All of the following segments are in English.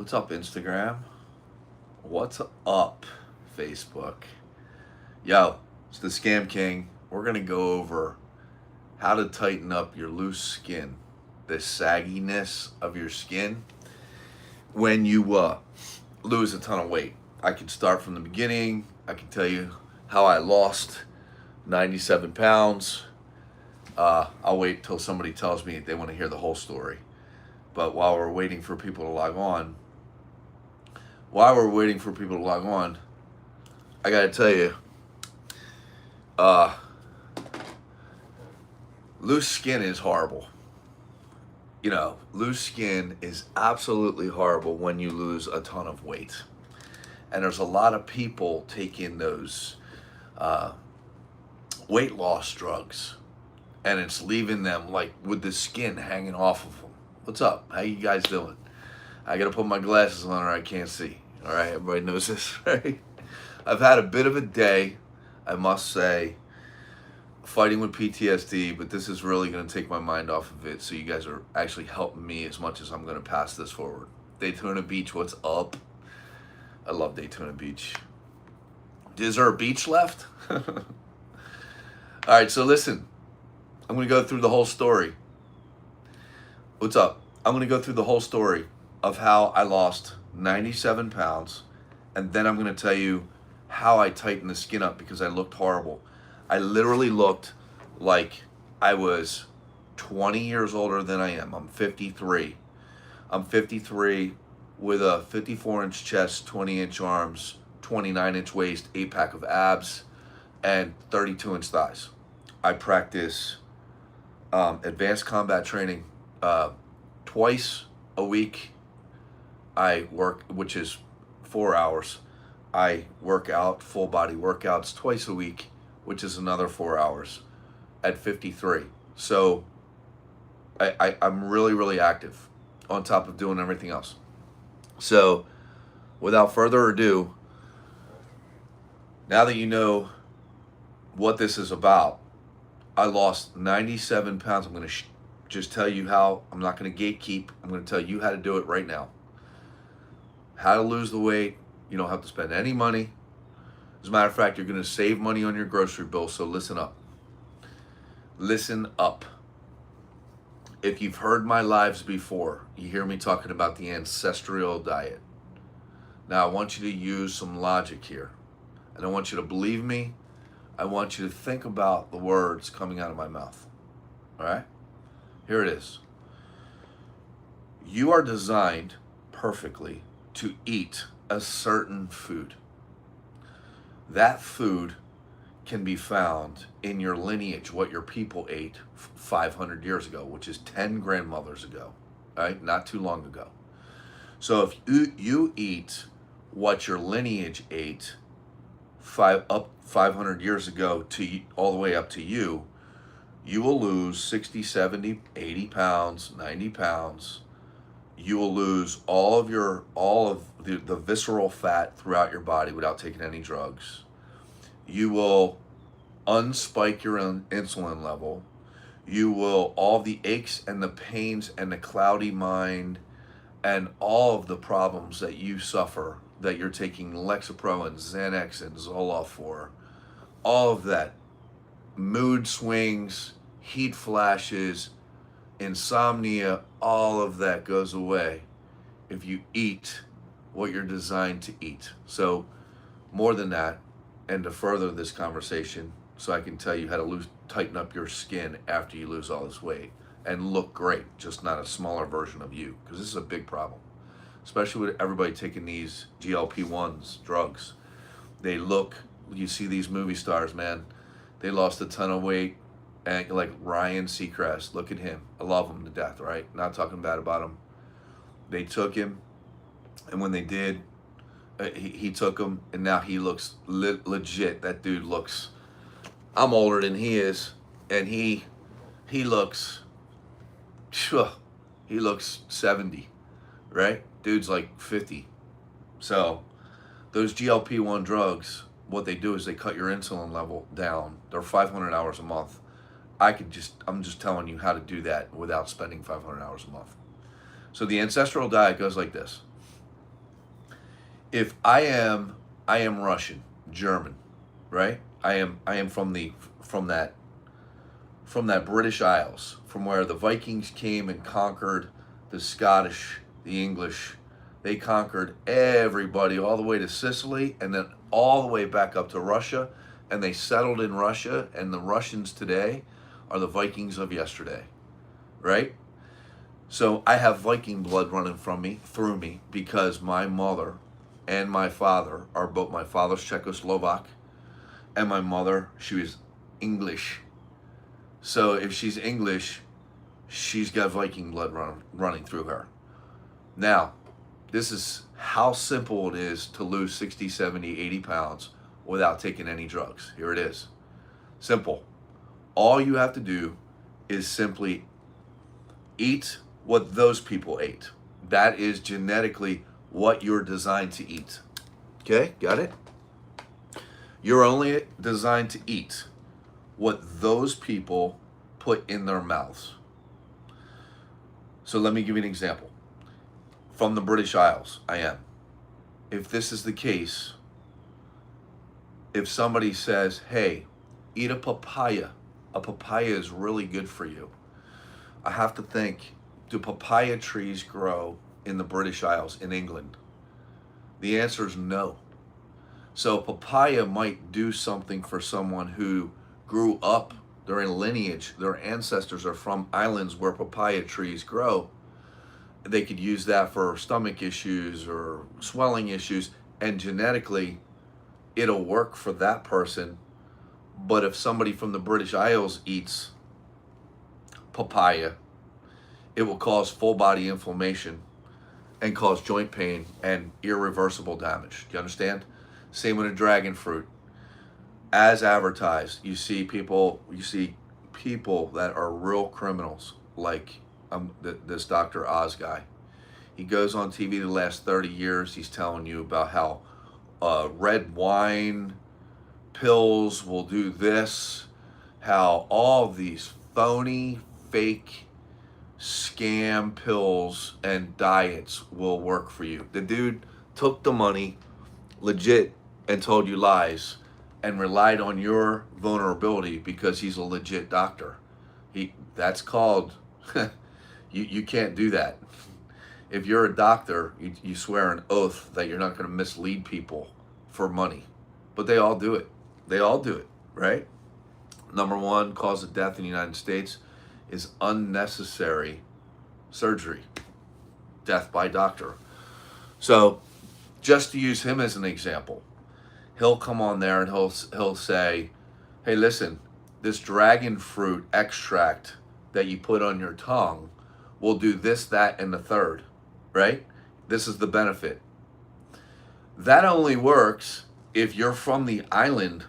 What's up, Instagram? What's up, Facebook? Yo, it's the Scam King. We're going to go over how to tighten up your loose skin, the sagginess of your skin when you lose a ton of weight. I can start from the beginning. I can tell you how I lost 97 pounds. I'll wait till somebody tells me they want to hear the whole story. But while we're waiting for people to log on, I gotta tell you, loose skin is horrible. Loose skin is absolutely horrible when you lose a ton of weight. And there's a lot of people taking those weight loss drugs, and it's leaving them like with the skin hanging off of them. What's up? How you guys doing? I gotta put my glasses on or I can't see. All right, everybody knows this, right? I've had a bit of a day, I must say, fighting with PTSD, but this is really gonna take my mind off of it. So you guys are actually helping me as much as I'm gonna pass this forward. Daytona Beach, what's up? I love Daytona Beach. Is there a beach left? All right, so listen, I'm gonna go through the whole story. What's up? I'm gonna go through the whole story of how I lost 97 pounds, and then I'm gonna tell you how I tightened the skin up because I looked horrible. I literally looked like I was 20 years older than I am. I'm 53. I'm 53 with a 54-inch chest, 20-inch arms, 29-inch waist, 8-pack of abs, and 32-inch thighs. I practice advanced combat training twice a week. I work, which is 4 hours. I work out full body workouts twice a week, which is another 4 hours at 53. So I'm really, really active on top of doing everything else. So without further ado, now that you know what this is about, I lost 97 pounds. I'm going to just tell you how. I'm not going to gatekeep. I'm going to tell you how to do it right now. How to lose the weight. You don't have to spend any money. As a matter of fact, you're going to save money on your grocery bill, so listen up. Listen up. If you've heard my lives before, you hear me talking about the ancestral diet. Now, I want you to use some logic here. I don't want you to believe me. I want you to think about the words coming out of my mouth. All right? Here it is. You are designed perfectly to eat a certain food. That food can be found in your lineage, what your people ate 500 years ago, which is 10 grandmothers ago, right? Not too long ago. So if you eat what your lineage ate 500 years ago to all the way up to you, you will lose 60, 70, 80 pounds, 90 pounds. You will lose all of the visceral fat throughout your body without taking any drugs. You will unspike your own insulin level. You will, all the aches and the pains and the cloudy mind and all of the problems that you suffer, that you're taking Lexapro and Xanax and Zoloft for, all of that, mood swings, heat flashes, insomnia, all of that goes away if you eat what you're designed to eat. So more than that, and to further this conversation, so I can tell you how to tighten up your skin after you lose all this weight and look great, just not a smaller version of you, because this is a big problem, especially with everybody taking these GLP-1s, drugs. You see these movie stars, man, they lost a ton of weight, and like Ryan Seacrest, look at him. I love him to death, right? Not talking bad about him. They took him, and when they did, he took him, and now he looks legit. That dude looks, I'm older than he is, and he looks 70, right? Dude's like 50. So those GLP-1 drugs, what they do is they cut your insulin level down. They're 500 hours a month. I'm just telling you how to do that without spending 500 hours a month. So the ancestral diet goes like this. if I am Russian, German, right? I am from that British Isles, from where the Vikings came and conquered the Scottish, the English. They conquered everybody all the way to Sicily and then all the way back up to Russia, and they settled in Russia, and the Russians today are the Vikings of yesterday, right? So I have Viking blood running through me, because my mother and my father are both, my father's Czechoslovak, and my mother, she was English. So if she's English, she's got Viking blood running through her. Now, this is how simple it is to lose 60, 70, 80 pounds without taking any drugs. Here it is. Simple. All you have to do is simply eat what those people ate. That is genetically what you're designed to eat. Okay, got it? You're only designed to eat what those people put in their mouths. So let me give you an example. From the British Isles, I am. If this is the case, if somebody says, hey, eat a papaya is really good for you, I have to think, do papaya trees grow in the British Isles, in England? The answer is no. So papaya might do something for someone who grew up, they're in lineage, their ancestors are from islands where papaya trees grow. They could use that for stomach issues or swelling issues, and genetically it'll work for that person. But if somebody from the British Isles eats papaya, it will cause full body inflammation and cause joint pain and irreversible damage. Do you understand? Same with a dragon fruit. As advertised, you see people that are real criminals, like this Dr. Oz guy. He goes on TV the last 30 years. He's telling you about how red wine pills will do this, how all these phony, fake, scam pills and diets will work for you. The dude took the money, legit, and told you lies, and relied on your vulnerability because he's a legit doctor. That's called, you can't do that. If you're a doctor, you swear an oath that you're not going to mislead people for money. But they all do it. They all do it, right? Number one cause of death in the United States is unnecessary surgery, death by doctor. So just to use him as an example, he'll come on there and he'll say, hey, listen, this dragon fruit extract that you put on your tongue will do this, that, and the third, right? This is the benefit. That only works if you're from the island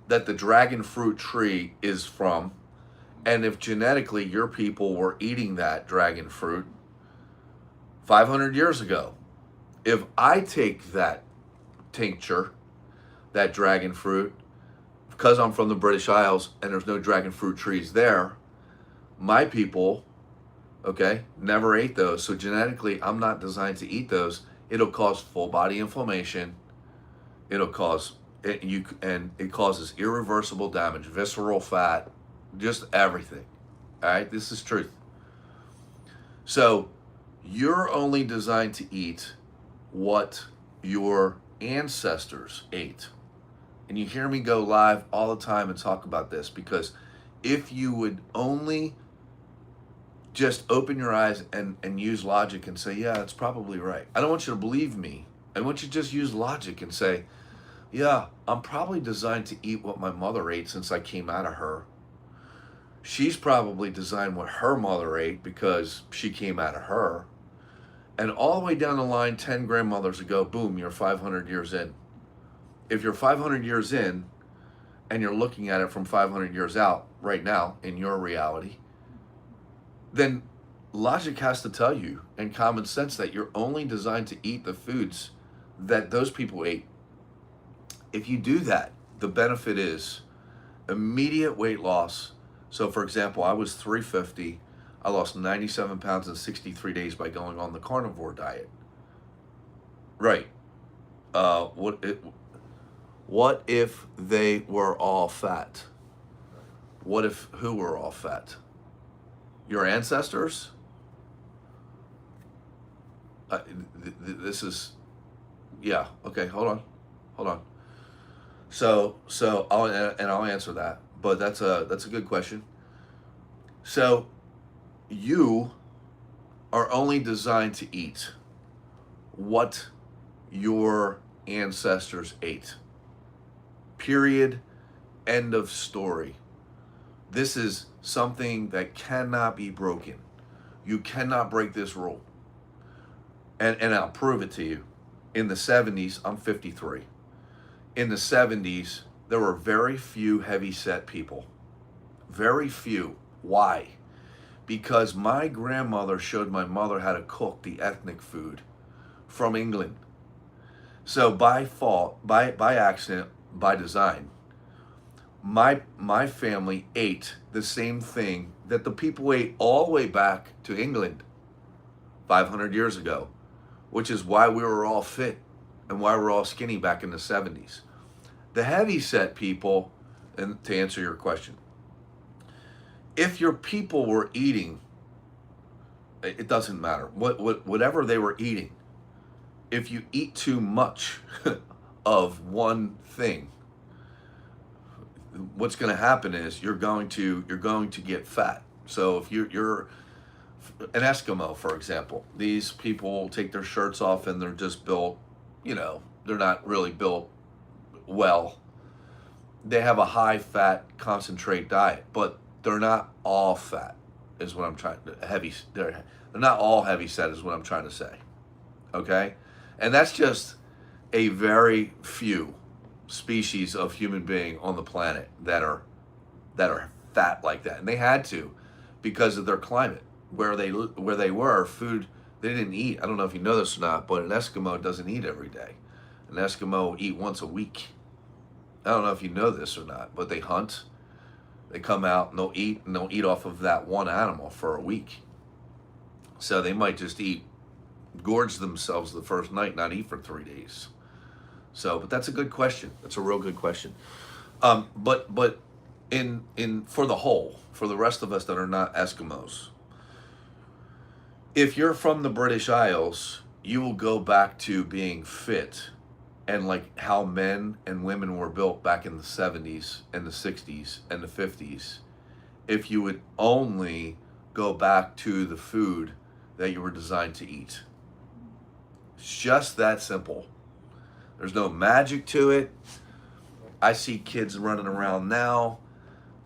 that the dragon fruit tree is from, and if genetically your people were eating that dragon fruit 500 years ago. If I take that tincture, that dragon fruit, because I'm from the British Isles and there's no dragon fruit trees there, my people, okay, never ate those. So genetically, I'm not designed to eat those. It'll cause full body inflammation. It'll cause it causes irreversible damage, visceral fat, just everything. All right, this is truth. So you're only designed to eat what your ancestors ate. And you hear me go live all the time and talk about this, because if you would only just open your eyes and use logic and say, yeah, it's probably right. I don't want you to believe me. I want you to just use logic and say, yeah, I'm probably designed to eat what my mother ate since I came out of her. She's probably designed what her mother ate because she came out of her. And all the way down the line, 10 grandmothers ago, boom, you're 500 years in. If you're 500 years in and you're looking at it from 500 years out right now in your reality, then logic has to tell you, and common sense, that you're only designed to eat the foods that those people ate. If you do that, the benefit is immediate weight loss. So for example, I was 350. I lost 97 pounds in 63 days by going on the carnivore diet. Right. What what if they were all fat? What if who were all fat? Your ancestors? This is yeah. Okay, hold on. So I'll answer that. But that's a good question. So you are only designed to eat what your ancestors ate. Period. End of story. This is something that cannot be broken. You cannot break this rule. And I'll prove it to you. In the 70s, I'm 53. In the 70s, there were very few heavy set people. Very few. Why? Because my grandmother showed my mother how to cook the ethnic food from England. So by fault, by accident, by design, my family ate the same thing that the people ate all the way back to England 500 years ago, which is why we were all fit and why we're all skinny back in the 70s. The heavy set people, and to answer your question, if your people were eating, it doesn't matter whatever they were eating. If you eat too much of one thing, what's going to happen is you're going to get fat. So if you're an Eskimo, for example, these people take their shirts off and they're just built, they're not really built well. They have a high fat concentrate diet, but they're not all fat is what I'm trying to they're not all heavy set is what I'm trying to say. Okay? And that's just a very few species of human being on the planet that are fat like that. And they had to because of their climate. Where they were, food they didn't eat. I don't know if you know this or not, but an Eskimo doesn't eat every day. An Eskimo will eat once a week. I don't know if you know this or not, but they hunt. They come out and they'll eat off of that one animal for a week. So they might just gorge themselves the first night, not eat for 3 days. So, but that's a good question. That's a real good question. But in for the rest of us that are not Eskimos, if you're from the British Isles, you will go back to being fit and like how men and women were built back in the 70s and the 60s and the 50s. If you would only go back to the food that you were designed to eat. It's just that simple. There's no magic to it. I see kids running around now.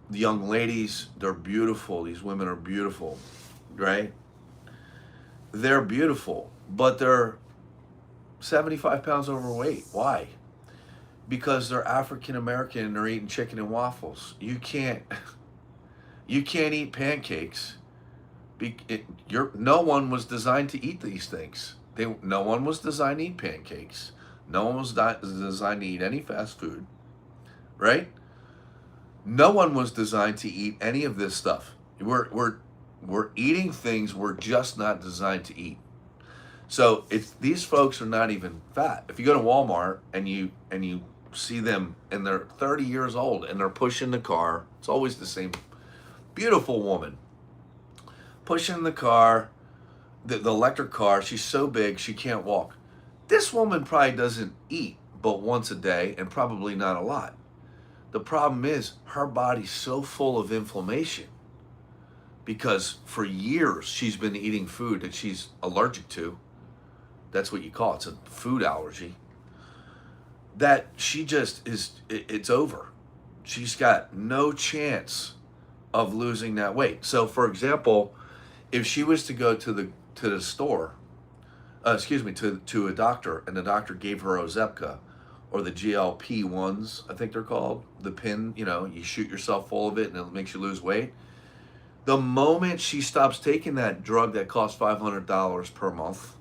The young ladies, they're beautiful. These women are beautiful, right? They're beautiful, but they're 75 pounds overweight. Why? Because they're African American and they're eating chicken and waffles. You can't eat pancakes. No one was designed to eat these things. No one was designed to eat pancakes. No one was designed to eat any fast food, right? No one was designed to eat any of this stuff. We're eating things we're just not designed to eat. So these folks are not even fat. If you go to Walmart and you see them and they're 30 years old and they're pushing the car, it's always the same beautiful woman pushing the car, the electric car. She's so big she can't walk. This woman probably doesn't eat but once a day and probably not a lot. The problem is her body's so full of inflammation because for years she's been eating food that she's allergic to. That's what you call it. It's a food allergy. That she just it's over. She's got no chance of losing that weight. So for example, if she was to go to the store, to a doctor, and the doctor gave her Ozempic or the GLP-1s, I think they're called, the pin, you shoot yourself full of it and it makes you lose weight. The moment she stops taking that drug that costs $500 per month,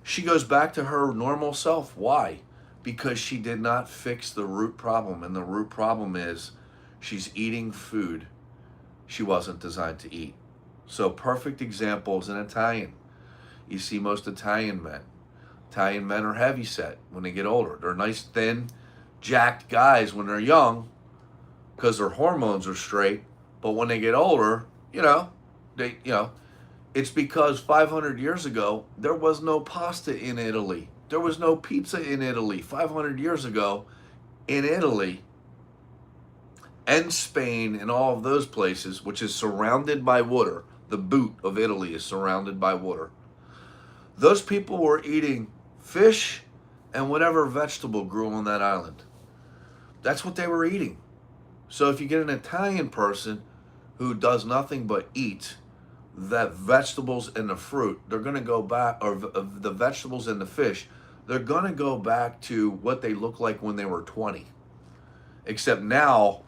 she goes back to her normal self. Why? Because she did not fix the root problem. And the root problem is she's eating food she wasn't designed to eat. So perfect example is an Italian. You see most Italian men. Italian men are heavy set when they get older. They're nice, thin, jacked guys when they're young because their hormones are straight. But when they get older, it's because 500 years ago, there was no pasta in Italy. There was no pizza in Italy. 500 years ago, in Italy and Spain and all of those places, which is surrounded by water, the boot of Italy is surrounded by water. Those people were eating fish and whatever vegetable grew on that island. That's what they were eating. So if you get an Italian person who does nothing but eat that vegetables and the fruit, they're going to go back, or the vegetables and the fish, they're going to go back to what they look like when they were 20. Except now,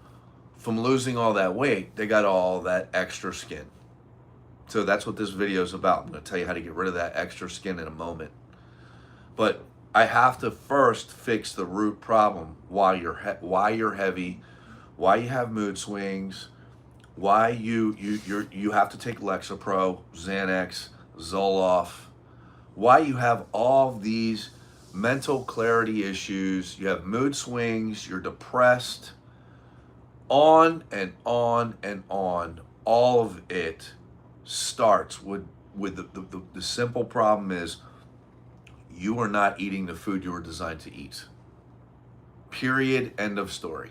from losing all that weight, they got all that extra skin. So that's what this video is about. I'm going to tell you how to get rid of that extra skin in a moment. But I have to first fix the root problem. Why you're heavy, why you have mood swings, why you have to take Lexapro, Xanax, Zoloft, why you have all these mental clarity issues, you have mood swings, you're depressed, on and on and on. All of it starts with the simple problem is you are not eating the food you were designed to eat. Period. End of story.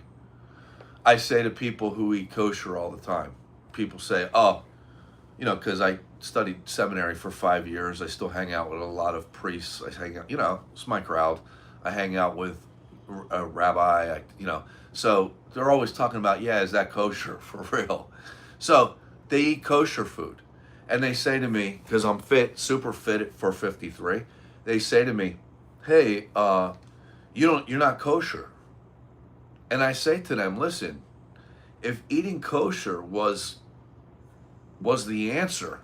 I say to people who eat kosher all the time, people say, oh, because I studied seminary for 5 years, I still hang out with a lot of priests. I hang out, it's my crowd. I hang out with a rabbi, so they're always talking about, is that kosher for real? So they eat kosher food. And they say to me, because I'm fit, super fit for 53, they say to me, hey, you're not kosher. And I say to them, listen, if eating kosher was the answer,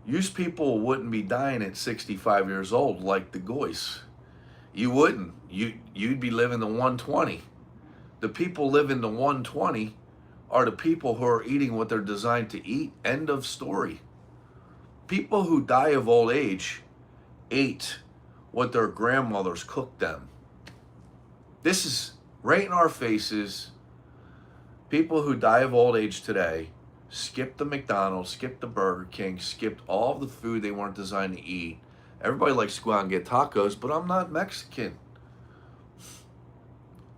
you people wouldn't be dying at 65 years old like the goys. You wouldn't. You'd be living to 120. The people living to 120 are the people who are eating what they're designed to eat. End of story. People who die of old age ate what their grandmothers cooked them. This is right in our faces. People who die of old age today skipped the McDonald's, skipped the Burger King, skipped all of the food they weren't designed to eat. Everybody likes to go out and get tacos, but I'm not Mexican.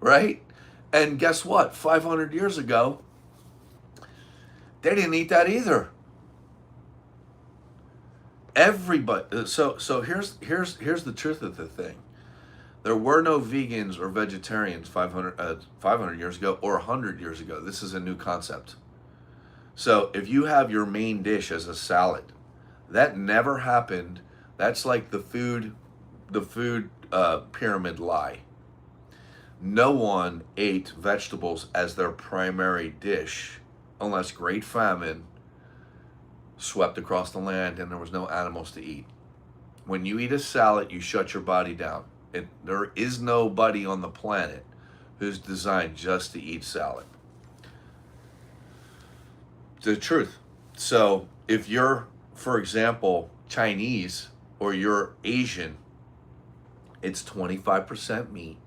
Right? And guess what? 500 years ago, they didn't eat that either. Everybody. So here's the truth of the thing. There were no vegans or vegetarians 500 years ago or 100 years ago. This is a new concept. So if you have your main dish as a salad, that never happened. That's like the food pyramid lie. No one ate vegetables as their primary dish unless great famine swept across the land and there was no animals to eat. When you eat a salad, you shut your body down. There is nobody on the planet who's designed just to eat salad. The truth. So if you're, for example, Chinese or you're Asian, it's 25% meat,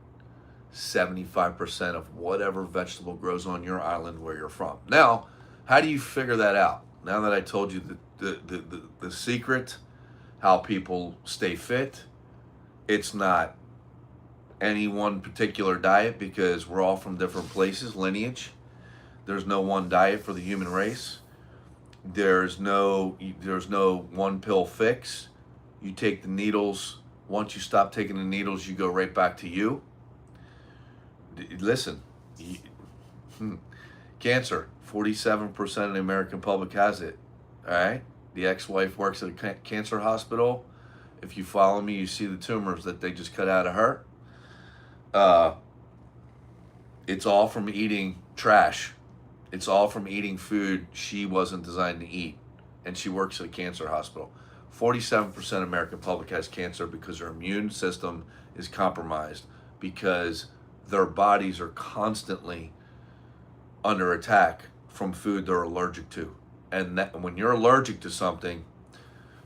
75% of whatever vegetable grows on your island where you're from. Now, how do you figure that out? Now that I told you the secret, how people stay fit, it's not any one particular diet because we're all from different places, lineage. There's no one diet for the human race. There's no one pill fix. You take the needles. Once you stop taking the needles, you go right back to you. Listen, cancer, 47% of the American public has it. All right? The ex-wife works at a cancer hospital. If you follow me, you see the tumors that they just cut out of her. It's all from eating trash. It's all from eating food she wasn't designed to eat. And she works at a cancer hospital. 47% of American public has cancer because their immune system is compromised, because their bodies are constantly under attack from food they're allergic to. And when you're allergic to something,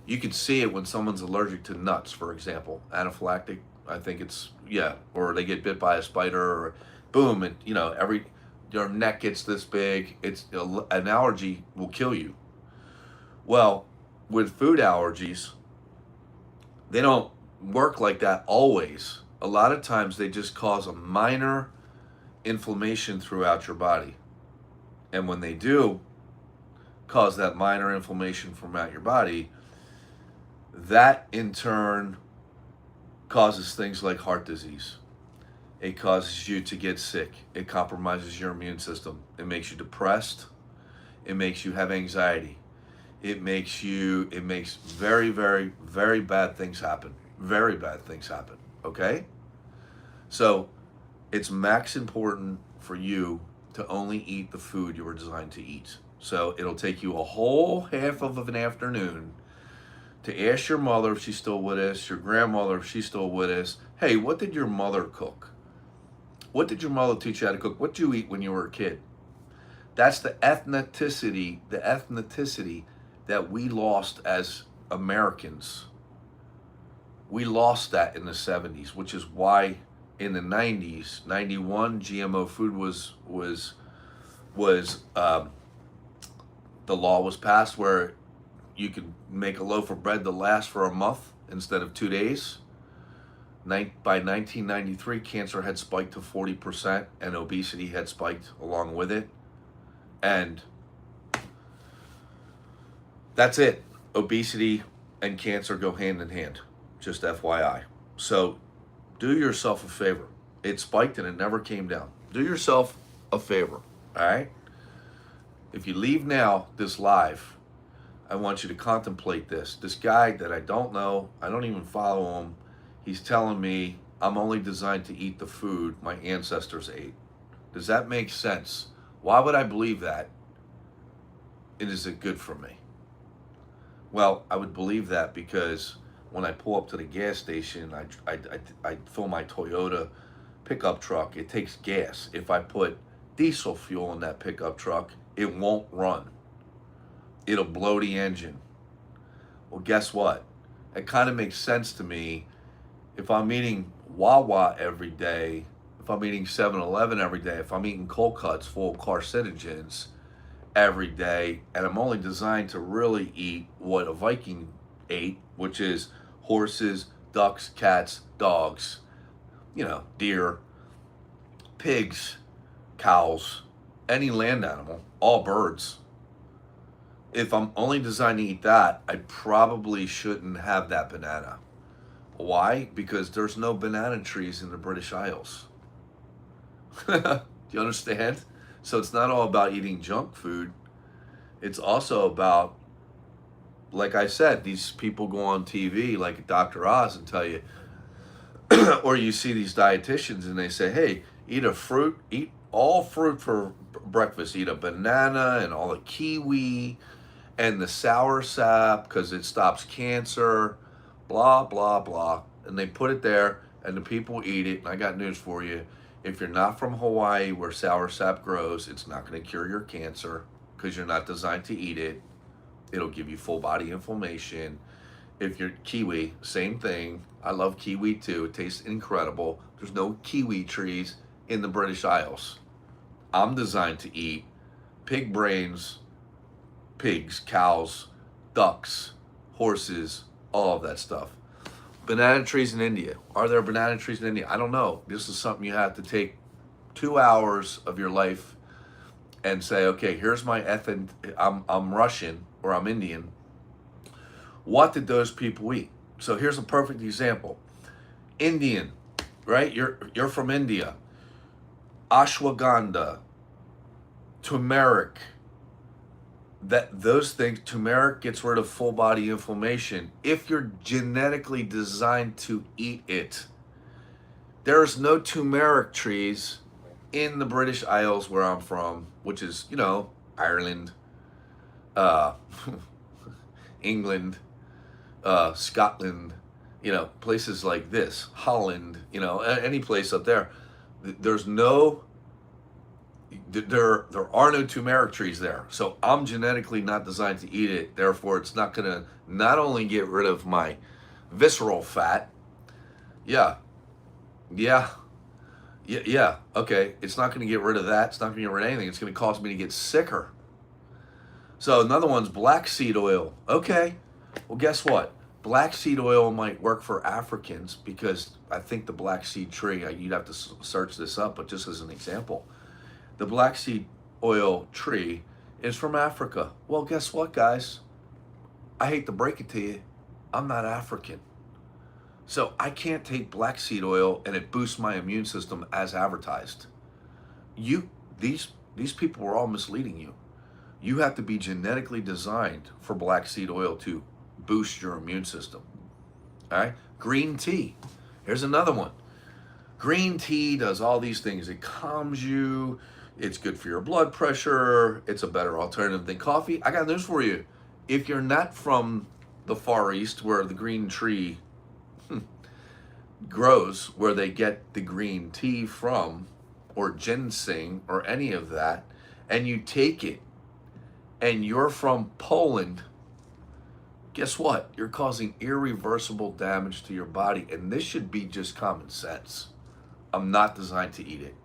You can see it when someone's allergic to nuts, for example, anaphylactic. I think it's, yeah, or they get bit by a spider, or boom, and your neck gets this big. An allergy will kill you. Well, with food allergies, they don't work like that always. A lot of times they just cause a minor inflammation throughout your body. And when they do cause that minor inflammation throughout your body, that in turn causes things like heart disease. It causes you to get sick. It compromises your immune system. It makes you depressed. It makes you have anxiety. It makes very, very, very bad things happen. Very bad things happen. Okay? So it's max important for you to only eat the food you were designed to eat. So it'll take you a whole half of an afternoon to ask your mother if she's still with us, your grandmother if she's still with us, hey, what did your mother cook? What did your mother teach you how to cook? What did you eat when you were a kid? That's the ethnicity that we lost as Americans. We lost that in the 70s, which is why in the 90s, 91, GMO food was the law was passed where you could make a loaf of bread to last for a month instead of 2 days. By 1993, cancer had spiked to 40% and obesity had spiked along with it. And that's it. Obesity and cancer go hand in hand, just FYI. So do yourself a favor. It spiked and it never came down. Do yourself a favor, all right? If you leave now, this live, I want you to contemplate this. This guy that I don't know, I don't even follow him, he's telling me I'm only designed to eat the food my ancestors ate. Does that make sense? Why would I believe that? And is it good for me? Well, I would believe that because when I pull up to the gas station, I fill my Toyota pickup truck. It takes gas. If I put diesel fuel in that pickup truck, it won't run. It'll blow the engine. Well, guess what? It kind of makes sense to me if I'm eating Wawa every day, if I'm eating 7-Eleven every day, if I'm eating cold cuts full of carcinogens every day, and I'm only designed to really eat what a Viking ate, which is horses, ducks, cats, dogs, deer, pigs, cows, any land animal, all birds. If I'm only designed to eat that, I probably shouldn't have that banana. Why? Because there's no banana trees in the British Isles. Do you understand? So it's not all about eating junk food. It's also about, like I said, these people go on TV like Dr. Oz and tell you, or you see these dietitians and they say, hey, eat all fruit for breakfast. Eat a banana and all the kiwi and the sour sap because it stops cancer, blah, blah, blah. And they put it there and the people eat it. And I got news for you. If you're not from Hawaii where sour sap grows, it's not going to cure your cancer because you're not designed to eat it. It'll give you full body inflammation. If you're kiwi, same thing. I love kiwi too. It tastes incredible. There's no kiwi trees in the British Isles. I'm designed to eat pig brains, pigs, cows, ducks, horses, all of that stuff. Banana trees in India. Are there banana trees in India? I don't know. This is something you have to take 2 hours of your life and say, okay, here's my I'm Russian or I'm Indian. What did those people eat? So here's a perfect example. Indian, right? You're from India. Ashwagandha, turmeric, those things, turmeric gets rid of full body inflammation if you're genetically designed to eat it. There's no turmeric trees in the British Isles where I'm from, which is, Ireland, England, Scotland, places like this, Holland, any place up there. There's no there are no turmeric trees there. So I'm genetically not designed to eat it. Therefore, it's not going to not only get rid of my visceral fat. Yeah, yeah, yeah. Okay, it's not going to get rid of that. It's not going to get rid of anything. It's going to cause me to get sicker. So another one's black seed oil. Okay, well, guess what? Black seed oil might work for Africans because I think the black seed tree, you'd have to search this up, but just as an example, the black seed oil tree is from Africa. Well, guess what, guys? I hate to break it to you, I'm not African. So I can't take black seed oil and it boosts my immune system as advertised. You, these people were all misleading you. You have to be genetically designed for black seed oil to boost your immune system. All right? Green tea. Here's another one. Green tea does all these things. It calms you. It's good for your blood pressure. It's a better alternative than coffee. I got news for you. If you're not from the Far East where the green tree grows, where they get the green tea from, or ginseng, or any of that, and you take it, and you're from Poland, guess what? You're causing irreversible damage to your body, and this should be just common sense. I'm not designed to eat it.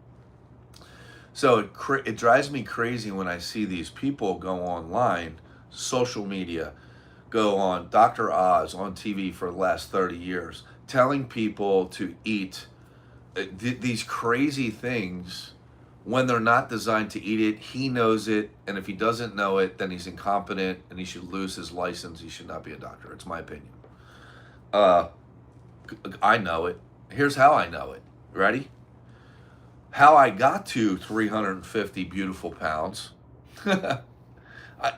So it drives me crazy when I see these people go online, social media, go on Dr. Oz on TV for the last 30 years, telling people to eat these crazy things when they're not designed to eat it. He knows it, and if he doesn't know it, then he's incompetent and he should lose his license. He should not be a doctor. It's my opinion. I know it. Here's how I know it. Ready? How I got to 350 beautiful pounds.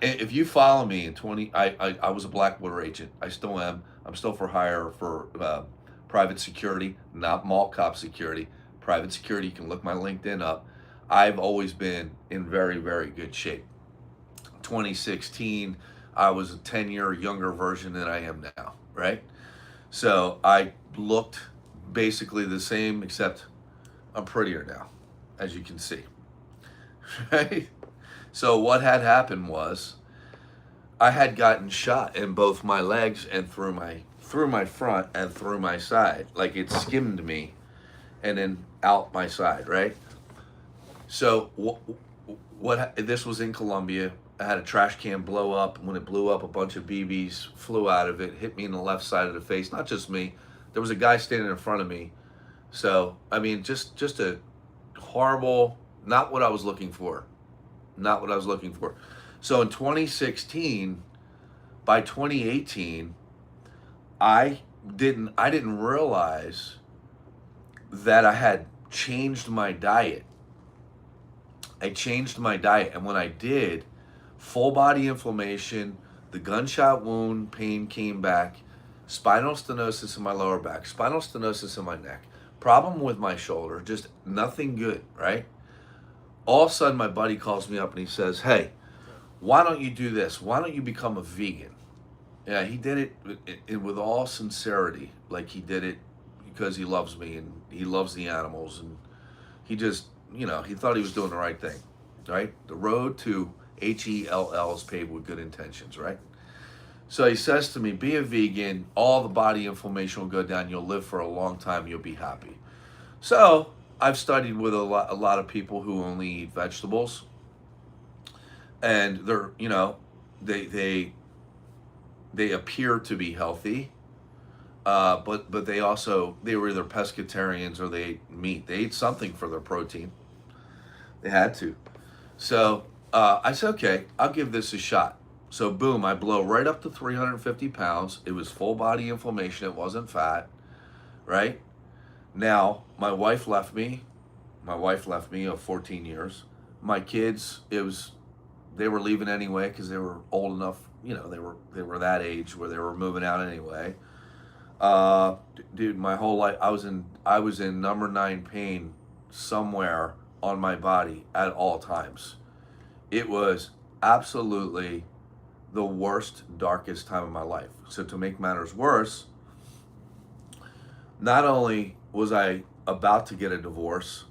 If you follow me in 20, I was a Blackwater agent. I still am. I'm still for hire for private security, not mall cop security. Private security, you can look my LinkedIn up. I've always been in very, very good shape. 2016, I was a 10-year younger version than I am now, right? So I looked basically the same, except I'm prettier now, as you can see, right? So what had happened was I had gotten shot in both my legs and through my front and through my side. Like it skimmed me and then out my side, right? So what this was in Colombia. I had a trash can blow up. When it blew up, a bunch of BBs flew out of it, hit me in the left side of the face. Not just me. There was a guy standing in front of me. So, I mean, just a horrible, not what I was looking for. Not what I was looking for. So in 2016, by 2018, I didn't realize that I had changed my diet. I changed my diet, and when I did, full body inflammation, the gunshot wound pain came back, spinal stenosis in my lower back, spinal stenosis in my neck, problem with my shoulder, just nothing good, right? All of a sudden, my buddy calls me up and he says, hey, why don't you do this? Why don't you become a vegan? Yeah, he did it with all sincerity. Like he did it because he loves me and he loves the animals. And he just, he thought he was doing the right thing, right? The road to HELL is paved with good intentions, right? So he says to me, be a vegan, all the body inflammation will go down, you'll live for a long time, you'll be happy. So I've studied with a lot of people who only eat vegetables, and they're, they appear to be healthy, but they were either pescatarians or they ate meat. They ate something for their protein. They had to. So I said, okay, I'll give this a shot. So boom, I blow right up to 350 pounds. It was full body inflammation. It wasn't fat, right? Now, my wife left me of 14 years. My kids, they were leaving anyway because they were old enough, they were that age where they were moving out anyway. Dude, my whole life, I was in number 9 pain somewhere on my body at all times. It was absolutely the worst, darkest time of my life. So to make matters worse, not only was I about to get a divorce,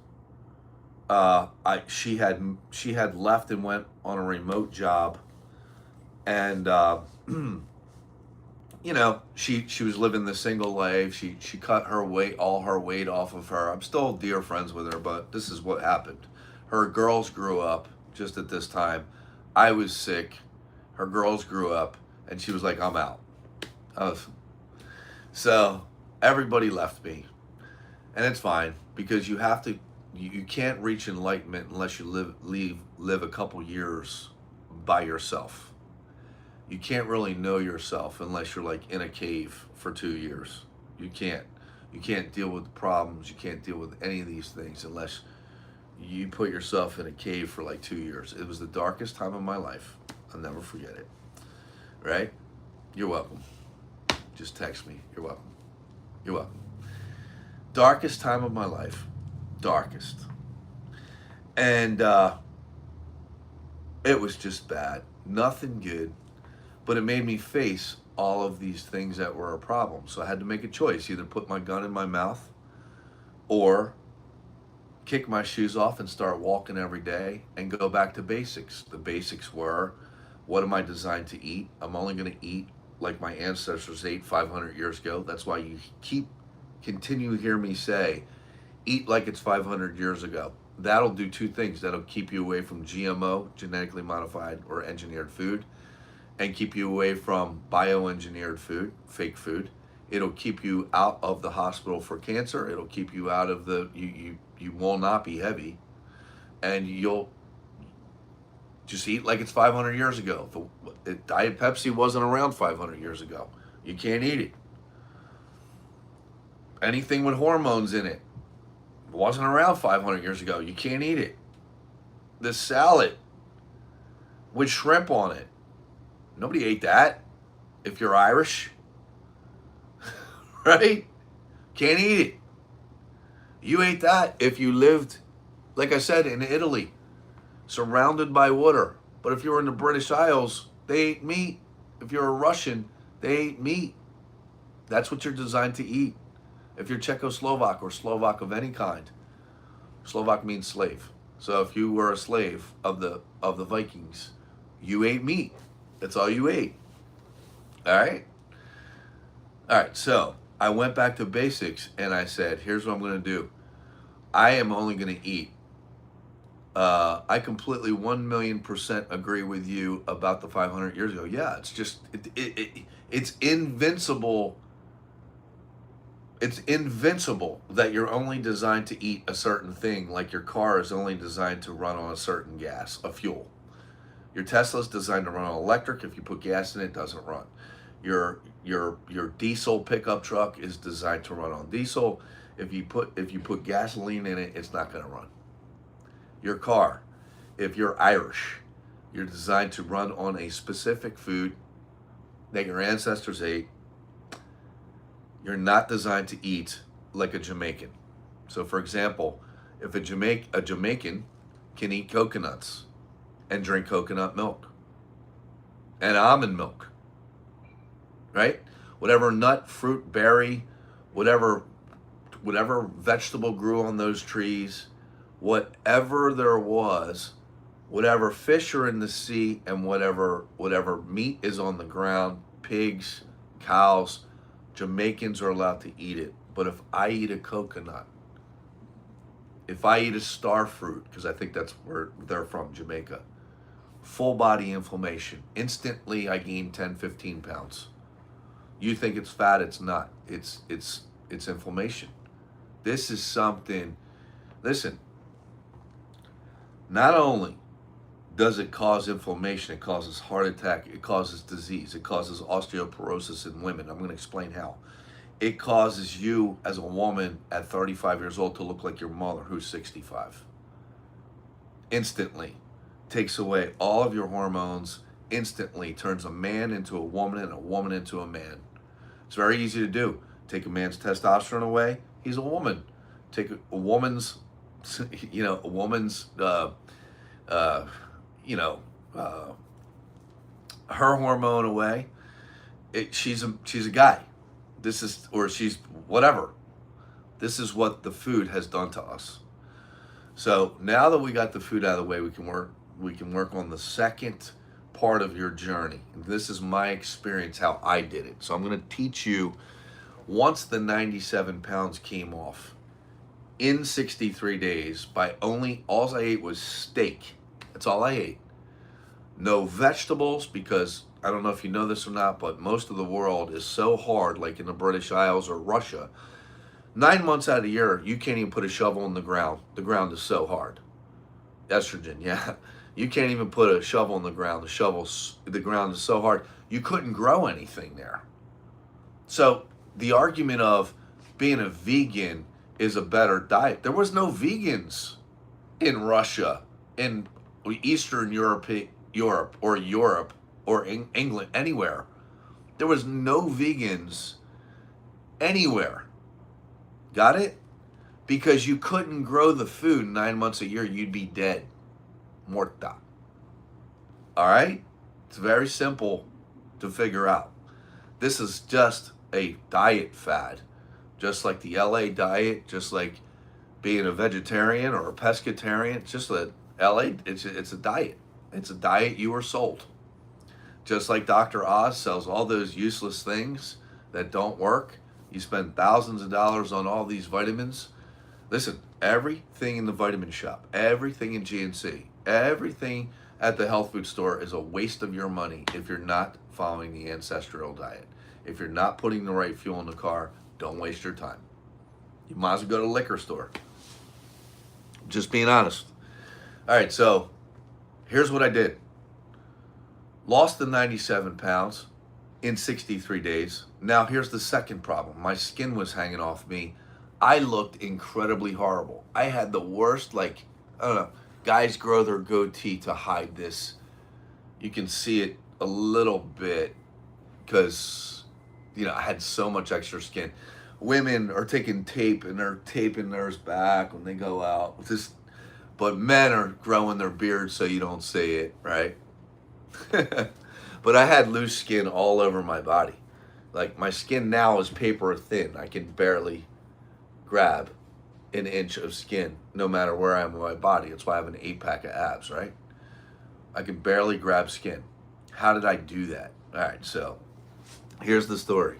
she had left and went on a remote job, and she was living the single life. She cut all her weight off of her. I'm still dear friends with her, but this is what happened. Her girls grew up just at this time. I was sick. Her girls grew up, and she was like, "I'm out." So everybody left me, and it's fine because you can't reach enlightenment unless you live a couple years by yourself. You can't really know yourself unless you're like in a cave for 2 years. You can't. You can't deal with the problems. You can't deal with any of these things unless you put yourself in a cave for like 2 years. It was the darkest time of my life. I'll never forget it. Right? You're welcome. Just text me. You're welcome. You're welcome. Darkest time of my life. Darkest. And it was just bad. Nothing good. But it made me face all of these things that were a problem. So I had to make a choice. Either put my gun in my mouth or kick my shoes off and start walking every day and go back to basics. The basics were, what am I designed to eat? I'm only going to eat like my ancestors ate 500 years ago. That's why you continue to hear me say, eat like it's 500 years ago. That'll do two things. That'll keep you away from GMO, genetically modified or engineered food, and keep you away from bioengineered food, fake food. It'll keep you out of the hospital for cancer. It'll keep you out of you will not be heavy, and you'll just eat like it's 500 years ago. Diet Pepsi wasn't around 500 years ago. You can't eat it. Anything with hormones in it wasn't around 500 years ago. You can't eat it. The salad with shrimp on it, nobody ate that if you're Irish, right? Can't eat it. You ate that if you lived, like I said, in Italy, surrounded by water. But if you were in the British Isles, they ate meat. If you're a Russian, they ate meat. That's what you're designed to eat. If you're Czechoslovak or Slovak of any kind, Slovak means slave. So if you were a slave of the Vikings, you ate meat. That's all you ate. All right? All right, so I went back to basics and I said, here's what I'm going to do. I am only going to eat. I completely 1,000,000% agree with you about the 500 years ago. Yeah, it's just, it's invincible. It's invincible that you're only designed to eat a certain thing, like your car is only designed to run on a certain gas, a fuel. Your Tesla's designed to run on electric. If you put gas in it, it doesn't run. Your diesel pickup truck is designed to run on diesel. If you put gasoline in it, it's not going to run. Your car, if you're Irish, you're designed to run on a specific food that your ancestors ate. You're not designed to eat like a Jamaican. So for example, if a Jamaican can eat coconuts and drink coconut milk and almond milk, right? Whatever nut, fruit, berry, whatever vegetable grew on those trees, whatever there was, whatever fish are in the sea, and whatever meat is on the ground, pigs, cows, Jamaicans are allowed to eat it. But if I eat a coconut, if I eat a star fruit, because I think that's where they're from, Jamaica, full body inflammation. Instantly I gain 10, 15 pounds. You think it's fat, it's not. It's inflammation. This is something, listen, not only does it cause inflammation, it causes heart attack, it causes disease, it causes osteoporosis in women. I'm going to explain how. It causes you as a woman at 35 years old to look like your mother who's 65. Instantly. Takes away all of your hormones, instantly turns a man into a woman and a woman into a man. It's very easy to do. Take a man's testosterone away, he's a woman. Take a woman's, her hormone away, she's a guy. She's whatever. This is what the food has done to us. So now that we got the food out of the way, we can work on the second part of your journey. And this is my experience how I did it. So I'm going to teach you once the 97 pounds came off in 63 days by only all I ate was steak. That's all I ate. No vegetables, because I don't know if you know this or not, but most of the world is so hard, like in the British Isles or Russia. 9 months out of the year, you can't even put a shovel in the ground. The ground is so hard. Estrogen, yeah. You can't even put a shovel in the ground. The ground is so hard. You couldn't grow anything there. So the argument of being a vegan is a better diet. There was no vegans in Russia, in Eastern Europe or England, anywhere. There was no vegans anywhere. Got it? Because you couldn't grow the food 9 months a year, you'd be dead. Morta. All right? It's very simple to figure out. This is just a diet fad. Just like the LA diet, just like being a vegetarian or a pescatarian. It's just a LA, it's a diet. It's a diet you were sold. Just like Dr. Oz sells all those useless things that don't work. You spend thousands of dollars on all these vitamins. Listen, everything in the vitamin shop, everything in GNC, everything at the health food store is a waste of your money if you're not following the ancestral diet. If you're not putting the right fuel in the car, don't waste your time. You might as well go to the liquor store. Just being honest. All right, so here's what I did. Lost the 97 pounds in 63 days. Now here's the second problem. My skin was hanging off me. I looked incredibly horrible. I had the worst, I don't know, guys grow their goatee to hide this. You can see it a little bit because, I had so much extra skin. Women are taking tape and they're taping theirs back when they go out. But men are growing their beards so you don't see it, right? But I had loose skin all over my body. Like, my skin now is paper thin. I can barely grab an inch of skin no matter where I am in my body. That's why I have an 8-pack of abs, right? I can barely grab skin. How did I do that? All right, so here's the story.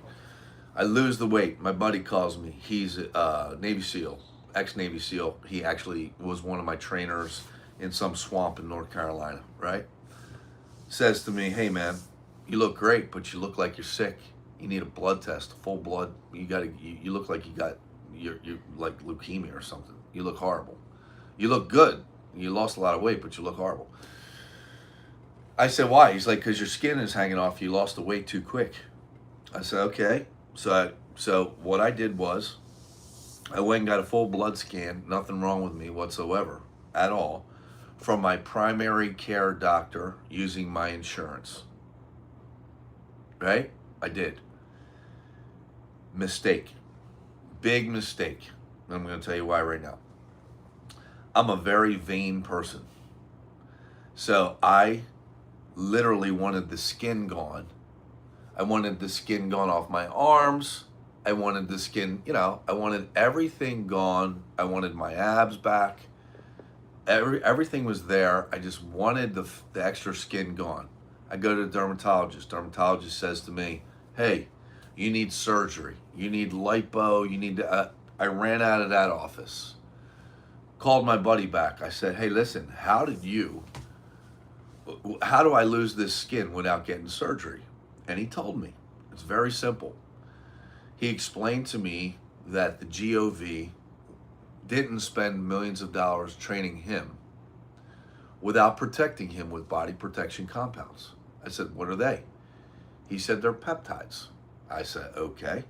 I lose the weight. My buddy calls me. He's a Navy SEAL, ex-Navy SEAL. He actually was one of my trainers in some swamp in North Carolina, right? Says to me, hey man, you look great, but you look like you're sick. You need a blood test, full blood. You look like you're like leukemia or something. You look horrible. You look good. You lost a lot of weight, but you look horrible. I said, why? He's like, because your skin is hanging off. You lost the weight too quick. I said, okay. So what I did was I went and got a full blood scan. Nothing wrong with me whatsoever at all. From my primary care doctor using my insurance. Right? I did. Mistake. Big mistake. I'm going to tell you why right now. I'm a very vain person. So I literally wanted the skin gone. I wanted the skin gone off my arms. I wanted the skin, I wanted everything gone. I wanted my abs back. Everything was there. I just wanted the extra skin gone. I go to the dermatologist. Dermatologist says to me, hey, you need surgery. You need lipo. You need to, I ran out of that office. Called my buddy back. I said, hey, listen, how do I lose this skin without getting surgery? And he told me. It's very simple. He explained to me that the GOV didn't spend millions of dollars training him without protecting him with body protection compounds. I said, what are they? He said, they're peptides. I said, okay,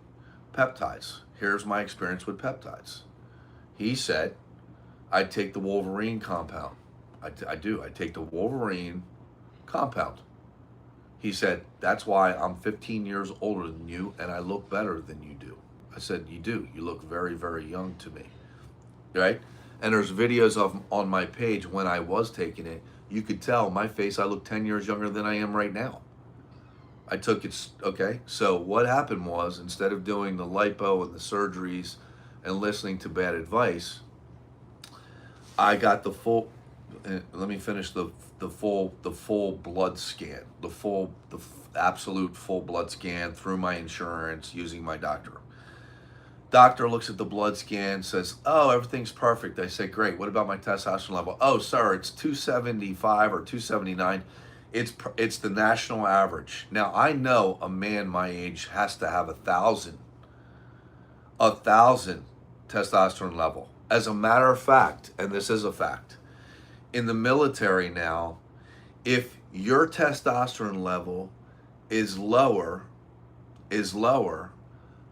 peptides. Here's my experience with peptides. He said, I take the Wolverine compound. I do. I take the Wolverine compound. He said, that's why I'm 15 years older than you and I look better than you do. I said, you do. You look very, very young to me. Right? And there's videos on my page when I was taking it. You could tell my face, I look 10 years younger than I am right now. I took it, okay? So what happened was, instead of doing the lipo and the surgeries and listening to bad advice, I got the full. Let me finish the full blood scan, absolute full blood scan through my insurance using my doctor. Doctor looks at the blood scan, says, "Oh, everything's perfect." I say, "Great. What about my testosterone level?" "Oh, sir, it's 275 or 279. It's the national average." Now I know a man my age has to have a thousand testosterone level. As a matter of fact, and this is a fact, in the military now, if your testosterone level is lower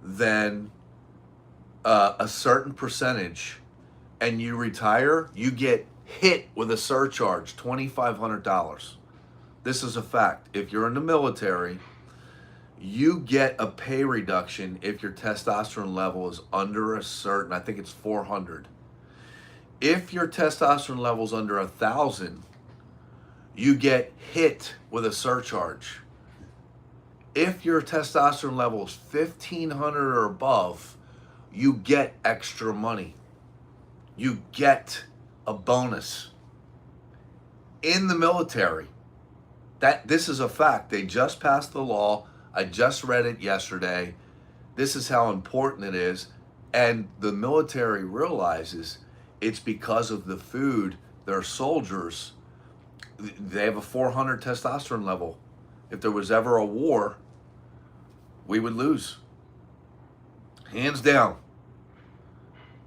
than a certain percentage, and you retire, you get hit with a surcharge, $2,500. This is a fact. If you're in the military, you get a pay reduction if your testosterone level is under a certain, I think it's 400. If your testosterone level is under 1,000, you get hit with a surcharge. If your testosterone level is 1,500 or above, you get extra money. You get a bonus in the military. This is a fact. They just passed the law. I just read it yesterday. This is how important it is. And the military realizes it's because of the food. Their soldiers, they have a 400 testosterone level. If there was ever a war, we would lose. Hands down.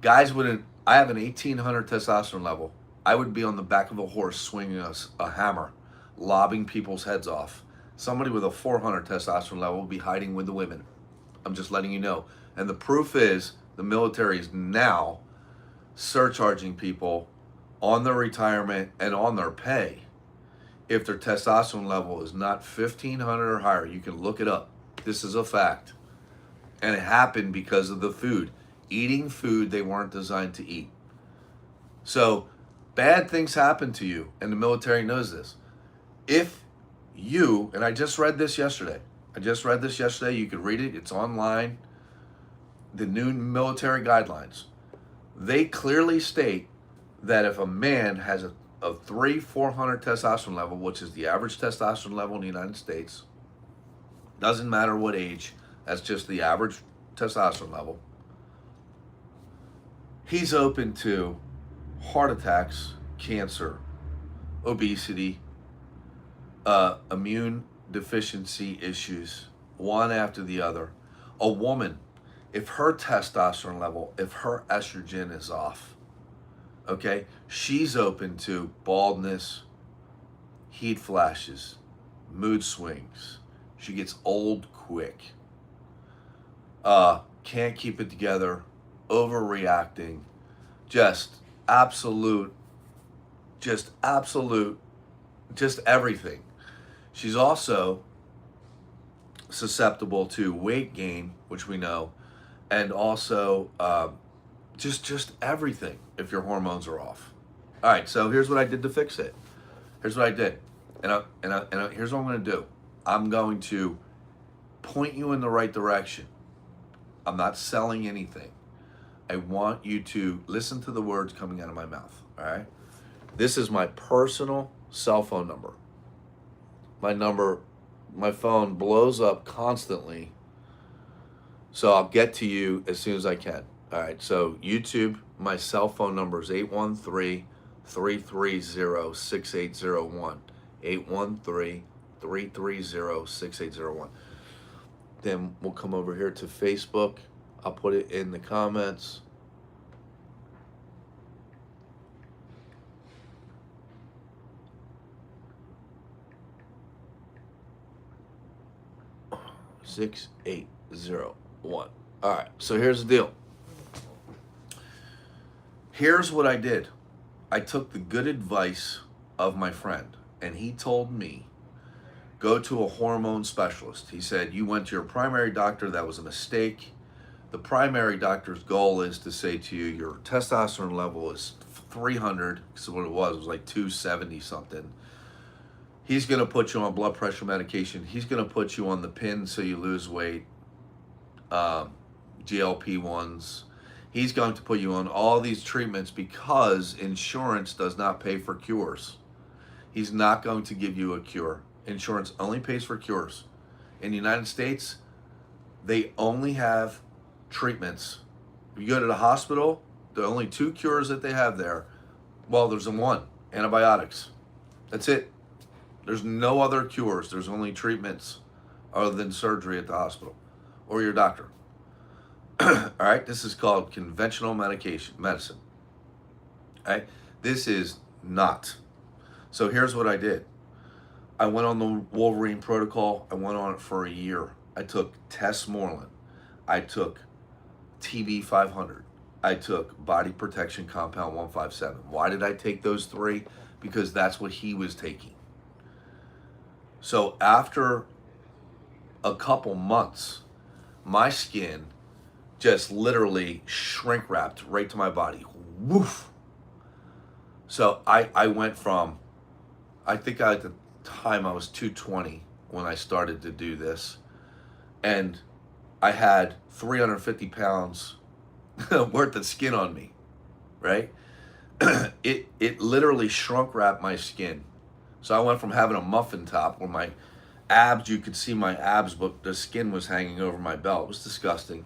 Guys wouldn't. I have an 1,800 testosterone level. I would be on the back of a horse swinging a hammer, lobbing people's heads off. Somebody with a 400 testosterone level would be hiding with the women. I'm just letting you know. And the proof is the military is now surcharging people on their retirement and on their pay if their testosterone level is not 1,500 or higher. You can look it up. This is a fact. And it happened because of the food. Eating food they weren't designed to eat. So bad things happen to you, and the military knows this. If you, and I just read this yesterday. You can read it. It's online. The new military guidelines. They clearly state that if a man has a 400 testosterone level, which is the average testosterone level in the United States, doesn't matter what age, that's just the average testosterone level, he's open to heart attacks, cancer, obesity, immune deficiency issues, one after the other. A woman, if her testosterone level, if her estrogen is off, okay, she's open to baldness, heat flashes, mood swings. She gets old quick. Can't keep it together, overreacting, just everything. She's also susceptible to weight gain, which we know, and also just everything if your hormones are off. All right, so here's what I did to fix it. Here's what I did, and here's what I'm going to do. I'm going to point you in the right direction. I'm not selling anything. I want you to listen to the words coming out of my mouth. All right. This is my personal cell phone number. My phone blows up constantly. So I'll get to you as soon as I can. All right. So YouTube, my cell phone number is 813-330-6801. 813-330-6801. Then we'll come over here to Facebook. I'll put it in the comments. Six, 801. All right, so here's the deal. Here's what I did. I took the good advice of my friend, and he told me, go to a hormone specialist. He said, you went to your primary doctor, that was a mistake. The primary doctor's goal is to say to you, your testosterone level is 300, because what it was like 270 something. He's going to put you on blood pressure medication. He's going to put you on the pin so you lose weight, GLP-1s. He's going to put you on all these treatments because insurance does not pay for cures. He's not going to give you a cure. Insurance only pays for cures. In the United States, they only have treatments. If you go to the hospital, the only 2 cures that they have there, well, there's one, antibiotics. That's it. There's no other cures. There's only treatments other than surgery at the hospital or your doctor. All right, this is called conventional medicine. All right, this is not. So here's what I did. I went on the Wolverine protocol. I went on it for a year. I took Tesmorelin. I took TB 500. I took body protection compound 157. Why did I take those 3? Because that's what he was taking. So after a couple months, my skin just literally shrink wrapped right to my body. Woof. So I went from, I think at the time I was 220 when I started to do this. And I had 350 pounds worth of skin on me, right? It literally shrunk wrapped my skin. So I went from having a muffin top where my abs, you could see my abs, but the skin was hanging over my belt. It was disgusting.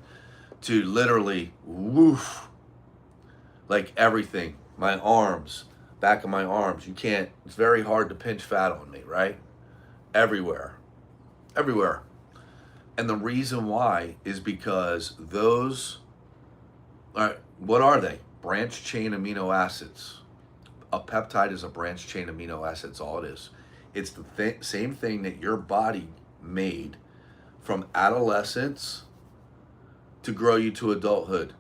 To literally, woof, like everything. My arms, back of my arms. You can't, it's very hard to pinch fat on me, right? Everywhere. Everywhere. And the reason why is because those, what are they? Branch chain amino acids. A peptide is a branch chain amino acid. That's all it is. It's the same thing that your body made from adolescence to grow you to adulthood.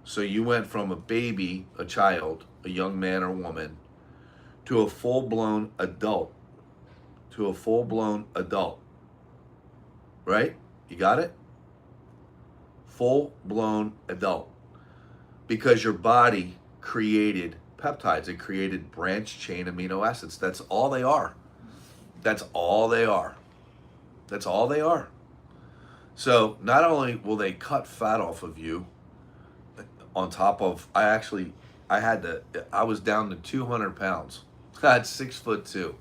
So you went from a baby, a child, a young man or woman, to a full-blown adult. To a full-blown adult. Right? You got it? Full-blown adult. Because your body created peptides. It created branch chain amino acids. That's all they are. That's all they are. That's all they are. So not only will they cut fat off of you, on top of, I was down to 200 pounds. At 6'2".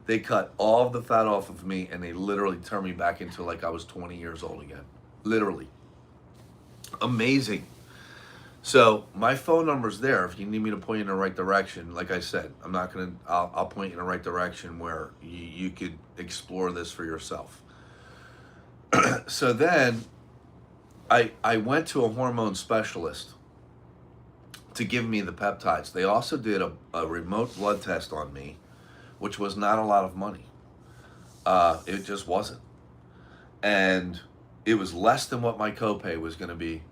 They cut all of the fat off of me and they literally turned me back into like I was 20 years old again. Literally. Amazing. So my phone number's there if you need me to point you in the right direction. Like I said, I'll point you in the right direction where you could explore this for yourself. So then I went to a hormone specialist to give me the peptides. They also did a remote blood test on me, which was not a lot of money. It just wasn't. And it was less than what my copay was going to be.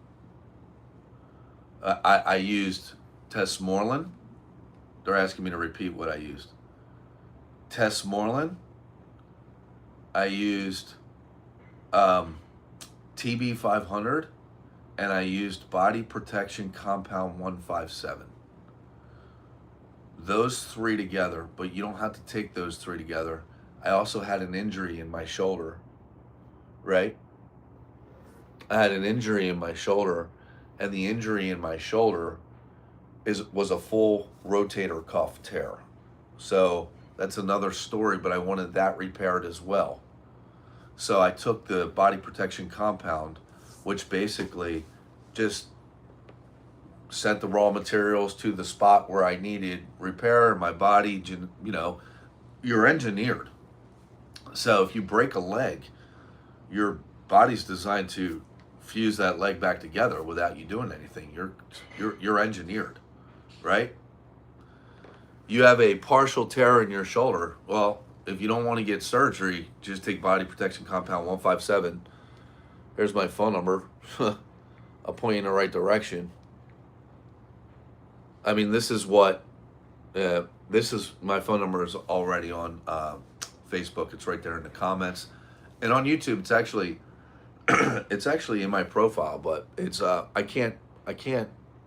I used Tesmorelin. They're asking me to repeat what I used. Tesmorelin. I used TB 500. And I used body protection compound 157. Those 3 together, but you don't have to take those 3 together. I also had an injury in my shoulder, right? I had an injury in my shoulder, and the injury in my shoulder was a full rotator cuff tear. So that's another story, but I wanted that repaired as well. So I took the body protection compound, which basically just sent the raw materials to the spot where I needed repair. My body, you're engineered. So if you break a leg, your body's designed to fuse that leg back together without you doing anything. You're engineered, right? You have a partial tear in your shoulder. Well, if you don't want to get surgery, just take body protection compound 157. Here's my phone number. I'll point you in the right direction. I mean, this is my phone number is already on Facebook. It's right there in the comments. And on YouTube, it's actually in my profile, but it's I can't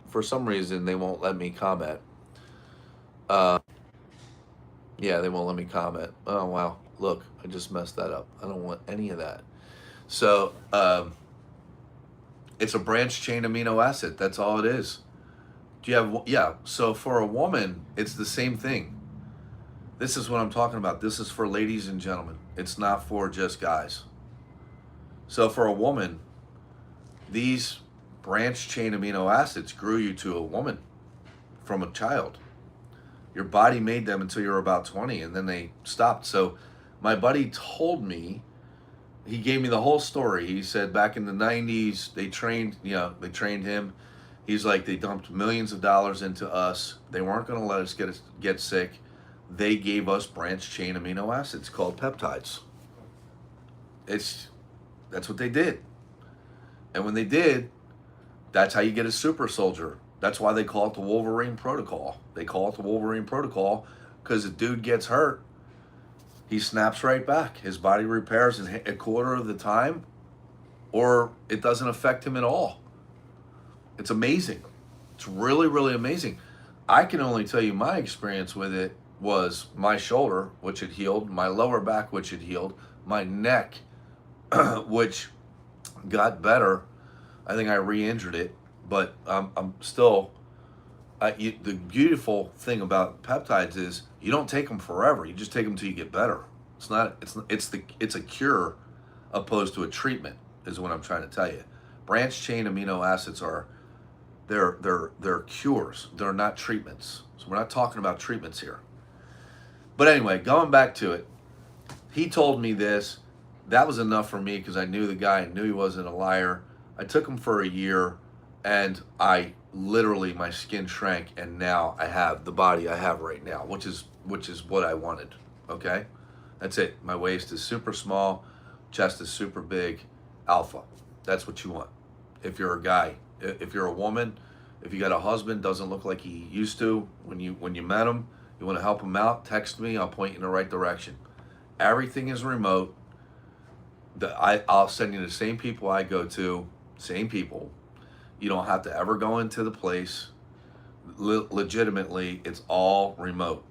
for some reason they won't let me comment. Yeah, they won't let me comment. Oh wow, look, I just messed that up. I don't want any of that. So It's a branched chain amino acid. That's all it is. Do you have, yeah. So for a woman, it's the same thing. This is what I'm talking about. This is for ladies and gentlemen. It's not for just guys. So for a woman, these branched chain amino acids grew you to a woman from a child. Your body made them until you were about 20, and then they stopped. So my buddy told me, he gave me the whole story. He said back in the 90s, they trained him. He's like, they dumped millions of dollars into us. They weren't going to let us get sick. They gave us branched chain amino acids called peptides. That's what they did. And when they did, that's how you get a super soldier. That's why they call it the Wolverine protocol. They call it the Wolverine protocol because the dude gets hurt, he snaps right back. His body repairs in a quarter of the time, or it doesn't affect him at all. It's amazing. It's really, really amazing. I can only tell you my experience with it was my shoulder, which had healed, my lower back, which had healed, my neck, which got better. I think I re-injured it, but I'm still. The beautiful thing about peptides is you don't take them forever. You just take them till you get better. It's a cure opposed to a treatment, is what I'm trying to tell you. Branched chain amino acids are they're cures. They're not treatments. So we're not talking about treatments here. But anyway, going back to it, he told me this. That was enough for me because I knew the guy, I knew he wasn't a liar. I took him for a year, and I literally, my skin shrank, and now I have the body I have right now, which is what I wanted. Okay, that's it. My waist is super small, chest is super big, alpha. That's what you want. If you're a guy, if you're a woman, if you got a husband doesn't look like he used to when you met him, you want to help him out, text me. I'll point you in the right direction. Everything is remote. I'll send you the same people I go to, same people. You don't have to ever go into the place. Legitimately, it's all remote.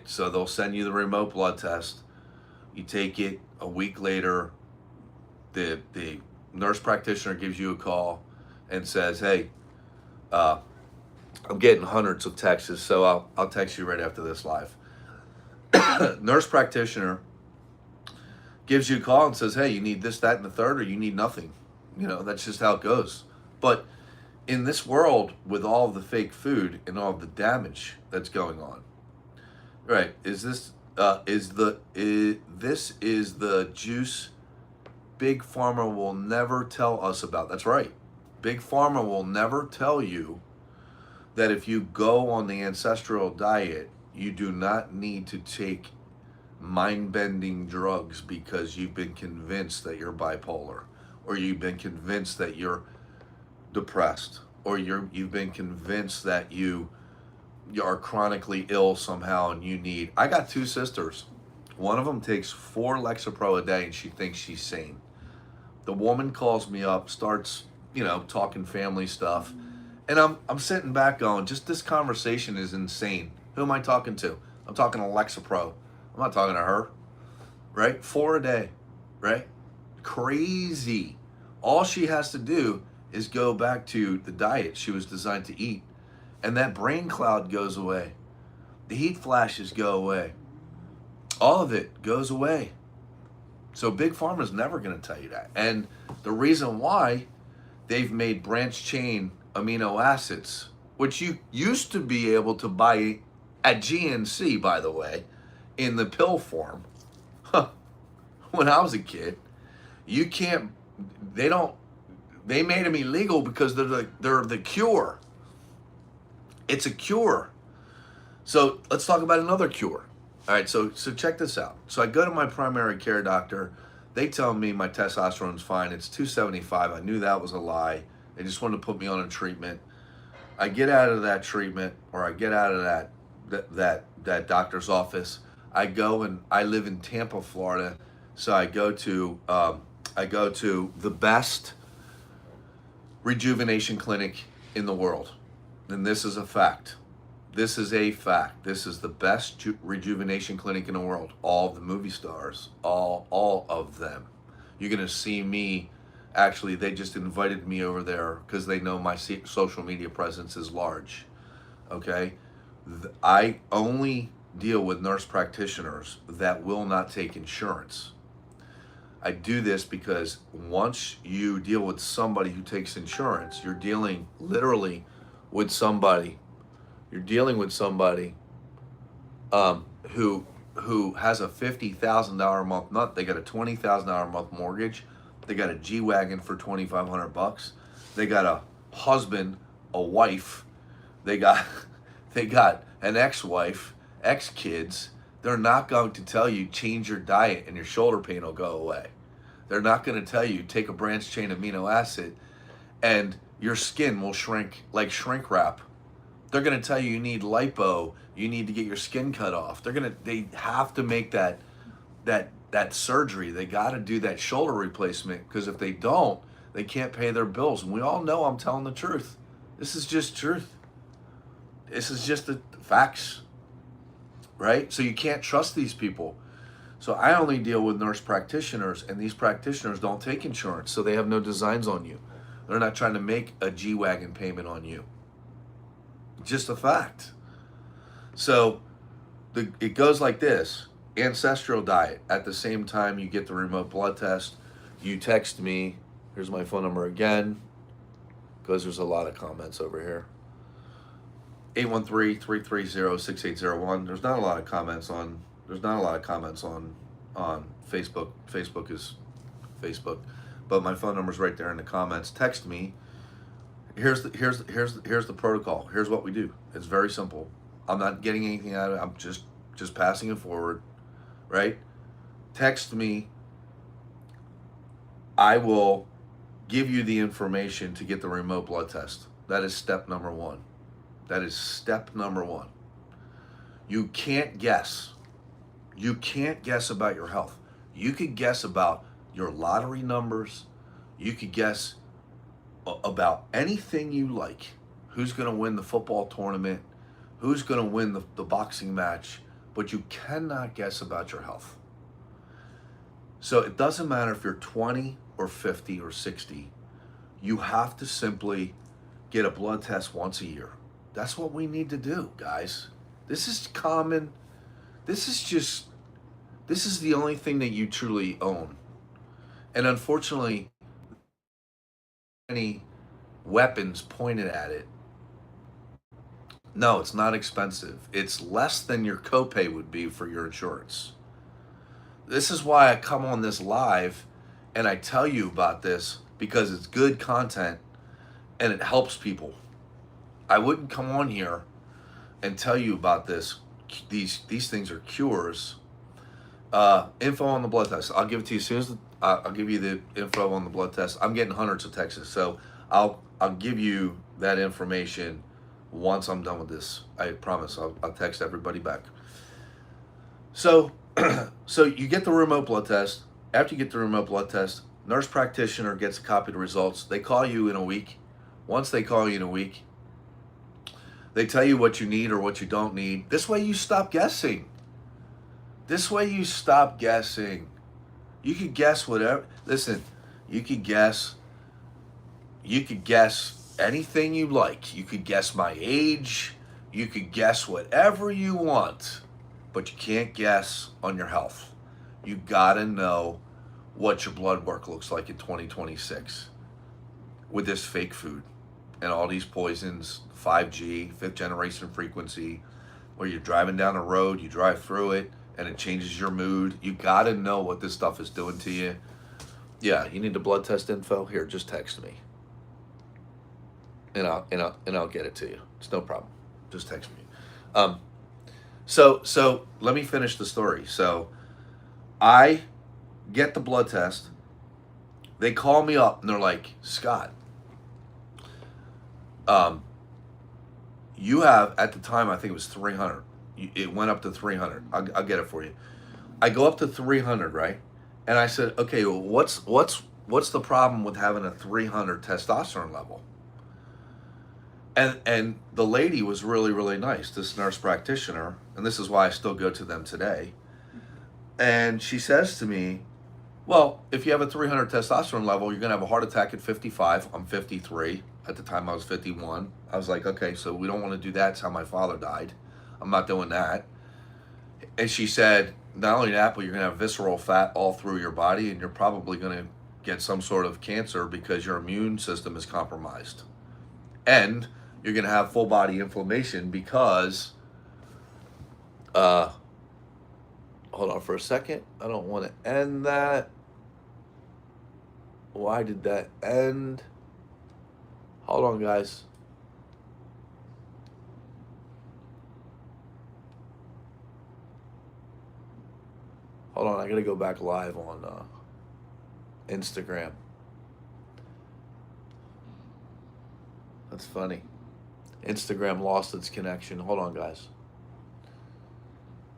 So they'll send you the remote blood test. You take it a week later. The nurse practitioner gives you a call and says, "Hey, I'm getting hundreds of texts, so I'll text you right after this live." Nurse practitioner gives you a call and says, "Hey, you need this, that, and the third, or you need nothing." That's just how it goes. But in this world, with all of the fake food and all of the damage that's going on, right? This is the juice Big Pharma will never tell us about. That's right. Big Pharma will never tell you that if you go on the ancestral diet, you do not need to take mind-bending drugs because you've been convinced that you're bipolar, or you've been convinced that you're depressed, or you've been convinced that you are chronically ill somehow and you need. I got two sisters. One of them takes 4 Lexapro a day and she thinks she's sane. The woman calls me up, starts, talking family stuff. And I'm sitting back going, just this conversation is insane. Who am I talking to? I'm talking to Lexapro. I'm not talking to her. Right? 4 a day. Right? Crazy. All she has to do is go back to the diet she was designed to eat. And that brain cloud goes away. The heat flashes go away. All of it goes away. So Big Pharma is never going to tell you that. And the reason why they've made branched chain amino acids, which you used to be able to buy at GNC, by the way, in the pill form. When I was a kid, you can't. They made them illegal because they're the cure. It's a cure. So let's talk about another cure. All right, so check this out. So I go to my primary care doctor. They tell me my testosterone's fine. It's 275. I knew that was a lie. They just wanted to put me on a treatment. I get out of that treatment, or I get out of that doctor's office. I go, and I live in Tampa, Florida. So I go to the best rejuvenation clinic in the world. And this is a fact. This is a fact. This is the best rejuvenation clinic in the world. All the movie stars, all of them. You're going to see me Actually, they just invited me over there because they know my social media presence is large. Okay? I only deal with nurse practitioners that will not take insurance. I do this because once you deal with somebody who takes insurance, you're dealing literally with somebody. You're dealing with somebody um, who has a $50,000 a month nut. They got a $20,000 a month mortgage. They got a G wagon for $2,500. They got a husband, a wife. They got they got an ex-wife, ex-kids. They're not going to tell you change your diet and your shoulder pain will go away. They're not going to tell you take a branched chain amino acid and your skin will shrink like shrink wrap. They're going to tell you you need lipo, you need to get your skin cut off. They have to make that surgery. They got to do that shoulder replacement because if they don't, they can't pay their bills. And we all know I'm telling the truth. This is just truth. This is just the facts, right? So you can't trust these people. So I only deal with nurse practitioners, and these practitioners don't take insurance, so they have no designs on you. They're not trying to make a G-Wagon payment on you. Just a fact. So it goes like this. Ancestral diet. At the same time you get the remote blood test, you text me. Here's my phone number again, because there's a lot of comments over here. 813-330-6801. There's not a lot of comments on Facebook. Facebook is Facebook. But my phone number's right there in the comments. Text me. Here's the protocol. Here's what we do. It's very simple. I'm not getting anything out of it. I'm just passing it forward, right? Text me. I will give you the information to get the remote blood test. That is step number one. That is step number one. You can't guess. You can't guess about your health. You could guess about your lottery numbers. You could guess about anything you like. Who's going to win the football tournament? Who's going to win the boxing match? But you cannot guess about your health. So it doesn't matter if you're 20 or 50 or 60. You have to simply get a blood test once a year. That's what we need to do, guys. This is common. This is the only thing that you truly own. And unfortunately, any weapons pointed at it. No, it's not expensive. It's less than your copay would be for your insurance. This is why I come on this live and I tell you about this, because it's good content and it helps people. I wouldn't come on here and tell you about this. These things are cures. Info on the blood test. I'll give it to you as soon as I'll give you the info on the blood test. I'm getting hundreds of texts, so I'll give you that information once I'm done with this. I promise. I'll text everybody back. So you get the remote blood test. After you get the remote blood test, nurse practitioner gets a copy of the results. They call you in a week. Once they call you in a week, they tell you what you need or what you don't need. This way you stop guessing. You could guess whatever. Listen, you could guess anything you like. You could guess my age. You could guess whatever you want, but you can't guess on your health. You gotta know what your blood work looks like in 2026 with this fake food and all these poisons, 5G, fifth generation frequency, where you're driving down a road, you drive through it, and it changes your mood. You gotta know what this stuff is doing to you. Yeah, you need the blood test info? Here, just text me. And I'll get it to you. It's no problem. Just text me. So let me finish the story. So I get the blood test. They call me up and they're like, Scott, you have, at the time, I think it was 300. It went up to 300. I'll get it for you. I go up to 300, right? And I said, okay, well, what's the problem with having a 300 testosterone level? And the lady was really, really nice, this nurse practitioner, and this is why I still go to them today. And she says to me, Well, if you have a 300 testosterone level, you're going to have a heart attack at 55. I'm 53. At the time, I was 51. I was like, okay, so we don't want to do that. It's how my father died. I'm not doing that. And she said, not only that, but you're going to have visceral fat all through your body, and you're probably going to get some sort of cancer because your immune system is compromised. And you're going to have full body inflammation because, hold on for a second. I don't want to end that. Why did that end? Hold on, guys. Hold on, I gotta go back live on Instagram. That's funny. Instagram lost its connection. Hold on, guys.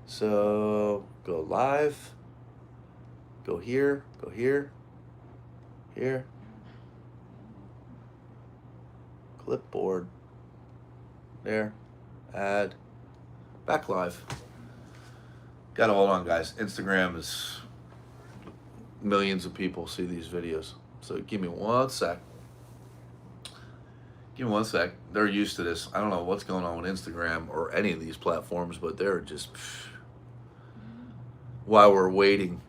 So, go live. Go here. Go here. Here. Clipboard. There. Add. Back live. Gotta hold on, guys. Instagram is millions of people see these videos. So give me one sec. Give me one sec. They're used to this. I don't know what's going on with Instagram or any of these platforms, but they're just while we're waiting.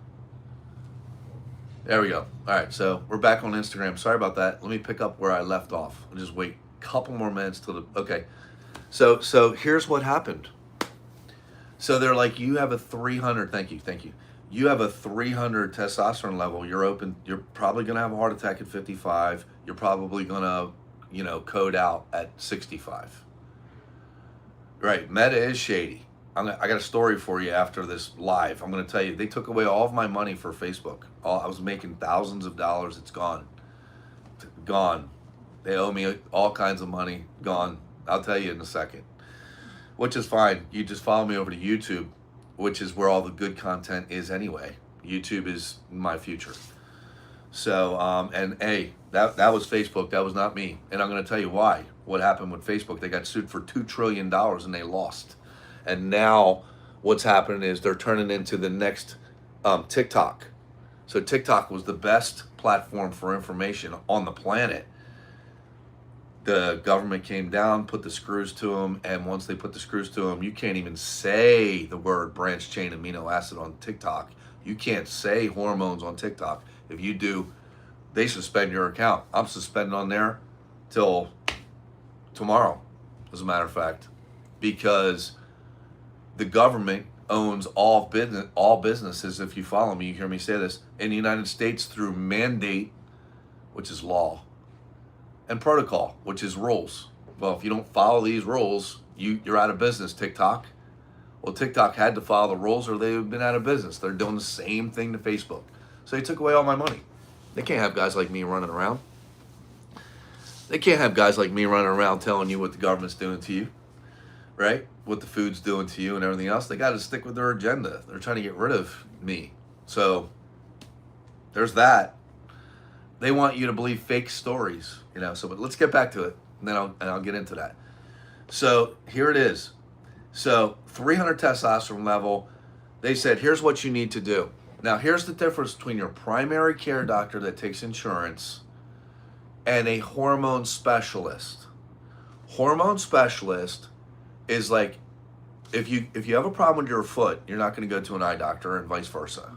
There we go. All right, so we're back on Instagram. Sorry about that. Let me pick up where I left off. I'll just wait a couple more minutes till the okay. So here's what happened. So they're like, you have a 300, thank you. You have a 300 testosterone level. You're probably going to have a heart attack at 55. You're probably going to, code out at 65. Right, Meta is shady. I got a story for you after this live. I'm going to tell you, they took away all of my money for Facebook. I was making thousands of dollars. It's gone. Gone. They owe me all kinds of money. Gone. I'll tell you in a second. Which is fine. You just follow me over to YouTube, which is where all the good content is anyway. YouTube is my future. So, and hey, that was Facebook. That was not me. And I'm going to tell you why. What happened with Facebook? They got sued for $2 trillion and they lost. And now what's happening is they're turning into the next TikTok. So TikTok was the best platform for information on the planet. The government came down, put the screws to them, and once they put the screws to them, you can't even say the word branch chain amino acid on TikTok. You can't say hormones on TikTok. If you do, they suspend your account. I'm suspended on there till tomorrow, as a matter of fact, because the government owns all businesses. If you follow me, you hear me say this, in the United States through mandate, which is law, and protocol, which is rules. Well, if you don't follow these rules, you're out of business, TikTok. Well, TikTok had to follow the rules or they would have been out of business. They're doing the same thing to Facebook. So they took away all my money. They can't have guys like me running around. They can't have guys like me running around telling you what the government's doing to you, right? What the food's doing to you and everything else. They got to stick with their agenda. They're trying to get rid of me. So there's that. They want you to believe fake stories, So, but let's get back to it, and then I'll get into that. So here it is. So 300 testosterone level. They said, here's what you need to do. Now, here's the difference between your primary care doctor that takes insurance and a hormone specialist. Hormone specialist is like, if you have a problem with your foot, you're not going to go to an eye doctor and vice versa.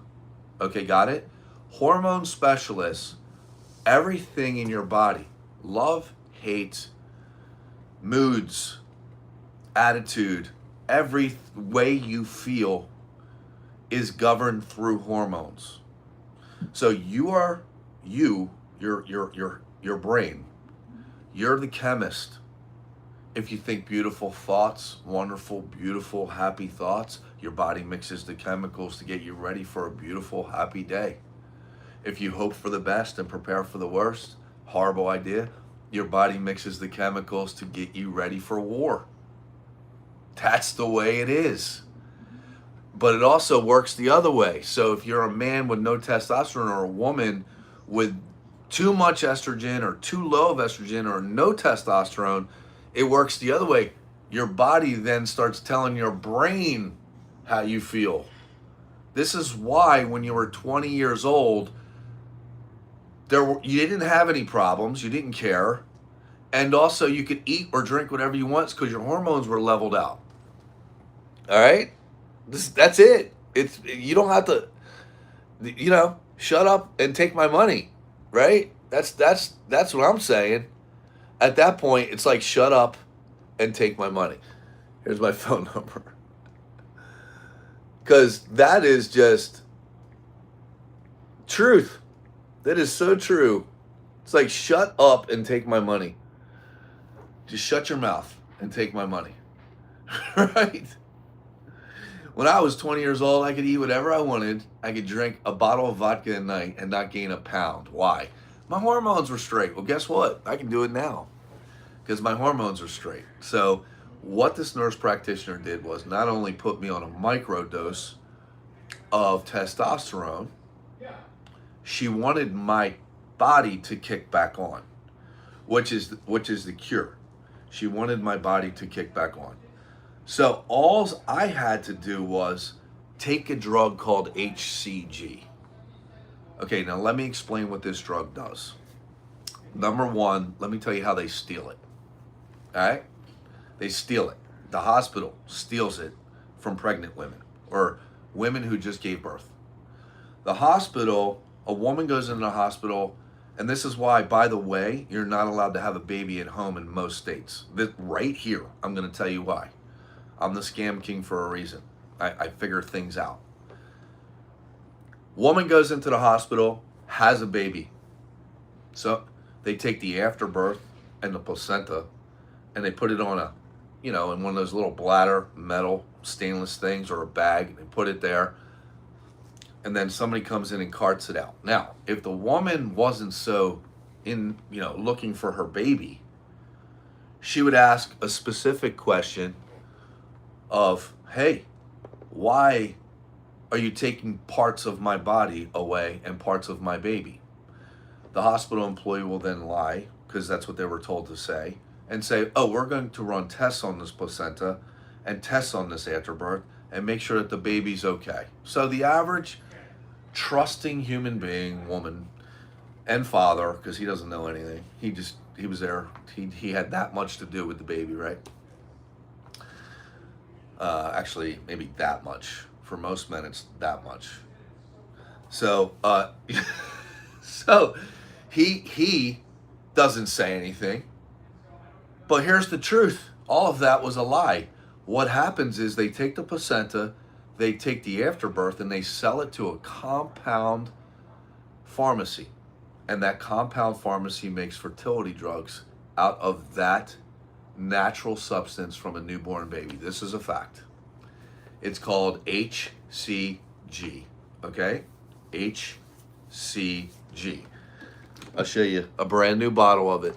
Okay, got it? Hormone specialists, everything in your body, love, hate, moods, attitude, every way you feel is governed through hormones. So your brain, you're the chemist. If you think beautiful thoughts, wonderful, beautiful, happy thoughts, your body mixes the chemicals to get you ready for a beautiful, happy day. If you hope for the best and prepare for the worst, horrible idea, your body mixes the chemicals to get you ready for war. That's the way it is. But it also works the other way. So if you're a man with no testosterone or a woman with too much estrogen or too low of estrogen or no testosterone, it works the other way. Your body then starts telling your brain how you feel. This is why when you were 20 years old, you didn't have any problems, you didn't care, and also you could eat or drink whatever you want because your hormones were leveled out. All right, that's it. It's you don't have to, shut up and take my money, right? That's what I'm saying. At that point, it's like shut up and take my money. Here's my phone number. Because that is just truth. That is so true. It's like shut up and take my money. Just shut your mouth and take my money. Right? When I was 20 years old, I could eat whatever I wanted. I could drink a bottle of vodka a night and not gain a pound. Why? My hormones were straight. Well, guess what? I can do it now because my hormones are straight. So what this nurse practitioner did was not only put me on a micro dose of testosterone, she wanted my body to kick back on, which is the cure. She wanted my body to kick back on. So all I had to do was take a drug called HCG. Okay, now let me explain what this drug does. Number one, let me tell you how they steal it. All right? They steal it. The hospital steals it from pregnant women or women who just gave birth. The hospital, a woman goes into the hospital, and this is why, by the way, you're not allowed to have a baby at home in most states. Right here, I'm going to tell you why. I'm the scam king for a reason. I figure things out. Woman goes into the hospital, has a baby. So they take the afterbirth and the placenta, and they put it on in one of those little bladder, metal, stainless things or a bag, and they put it there. And then somebody comes in and carts it out. Now, if the woman wasn't so looking for her baby, she would ask a specific question of, hey, why are you taking parts of my body away and parts of my baby? The hospital employee will then lie, because that's what they were told to say, and say, oh, we're going to run tests on this placenta and tests on this afterbirth and make sure that the baby's okay. So the average trusting human being, woman, and father, because he doesn't know anything, he was there, he had that much to do with the baby, right? Actually, maybe that much. For most men, it's that much. So, so he doesn't say anything. But here's the truth. All of that was a lie. What happens is they take the placenta, they take the afterbirth, and they sell it to a compound pharmacy. And that compound pharmacy makes fertility drugs out of that natural substance from a newborn baby. This is a fact. It's called HCG, okay? HCG. I'll show you a brand new bottle of it.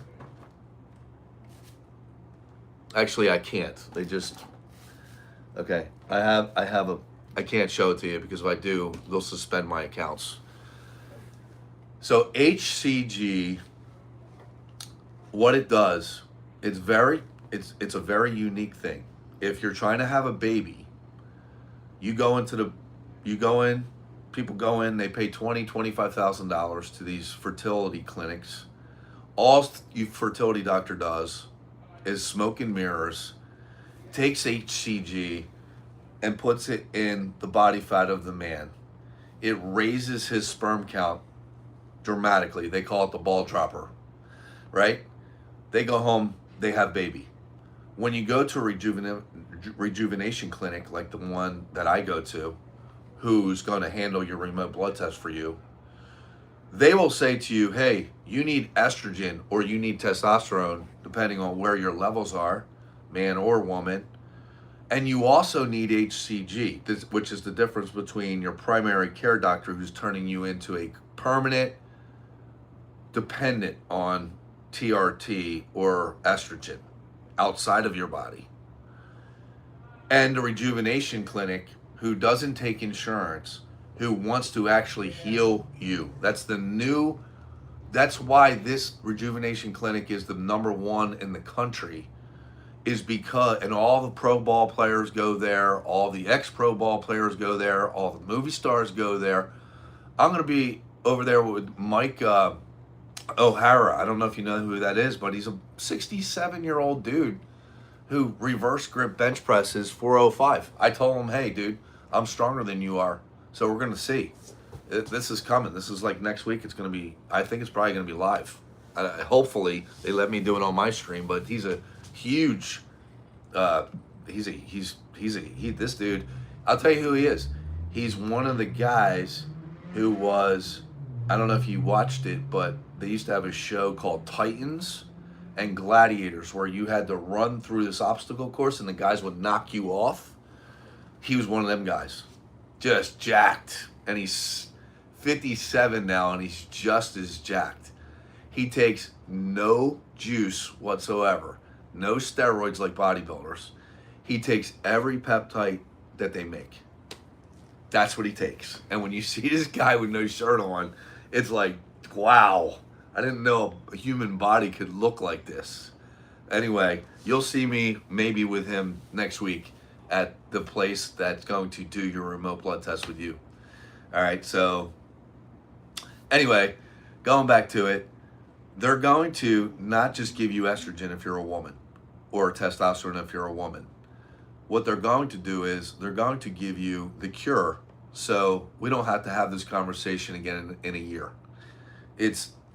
Actually, I can't. Okay. I can't show it to you because if I do, they'll suspend my accounts. So HCG, what it does, it's a very unique thing. If you're trying to have a baby, people go in, they pay $25,000 to these fertility clinics. All your fertility doctor does is smoke and mirrors, takes HCG and puts it in the body fat of the man. It raises his sperm count dramatically. They call it the ball dropper, right? They go home, they have baby. When you go to a rejuvenation clinic like the one that I go to, who's going to handle your remote blood test for you, they will say to you, hey, you need estrogen or you need testosterone, depending on where your levels are, man or woman. And you also need HCG, which is the difference between your primary care doctor who's turning you into a permanent dependent on TRT or estrogen outside of your body, and the rejuvenation clinic who doesn't take insurance, who wants to actually heal you. That's why this rejuvenation clinic is the number one in the country, is because, and all the pro ball players go there, all the ex-pro ball players go there, all the movie stars go there. I'm going to be over there with Mike O'Hara. I don't know if you know who that is, but he's a 67-year-old dude who reverse grip bench presses 405. I told him, hey, dude, I'm stronger than you are, so we're going to see. This is coming. This is like next week. It's going to be, I think it's probably going to be live. Hopefully they let me do it on my stream, but he's a huge, this dude, I'll tell you who he is. He's one of the guys who was, I don't know if you watched it, but they used to have a show called Titans and Gladiators where you had to run through this obstacle course and the guys would knock you off. He was one of them guys, just jacked, and he's 57 now and he's just as jacked. He takes no juice whatsoever, no steroids like bodybuilders. He takes every peptide that they make. That's what he takes. And when you see this guy with no shirt on, it's like, wow, I didn't know a human body could look like this. Anyway, you'll see me maybe with him next week at the place that's going to do your remote blood test with you. All right, so anyway, going back to it, they're going to not just give you estrogen if you're a woman or testosterone if you're a woman. What they're going to do is they're going to give you the cure so we don't have to have this conversation again in a year.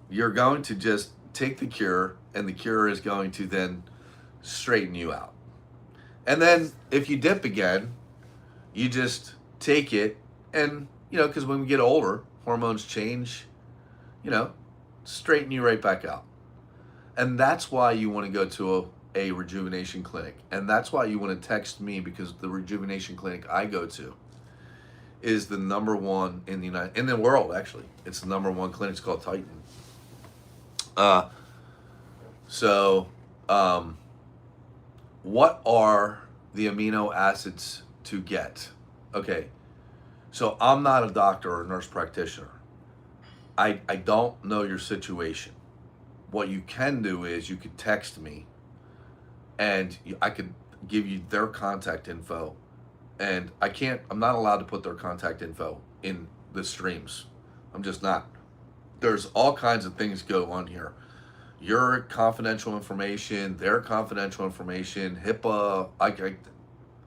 You're going to just take the cure, and the cure is going to then straighten you out. And then if you dip again, you just take it, and because when we get older, hormones change, straighten you right back out. And that's why you want to go to a rejuvenation clinic. And that's why you want to text me, because the rejuvenation clinic I go to is the number one in the world, actually. It's the number one clinic. It's called Titan. What are the amino acids to get? Okay, so I'm not a doctor or a nurse practitioner. I don't know your situation. What you can do is you could text me and I could give you their contact info. And I'm not allowed to put their contact info in the streams. I'm just not. There's all kinds of things go on here. Your confidential information, their confidential information, HIPAA,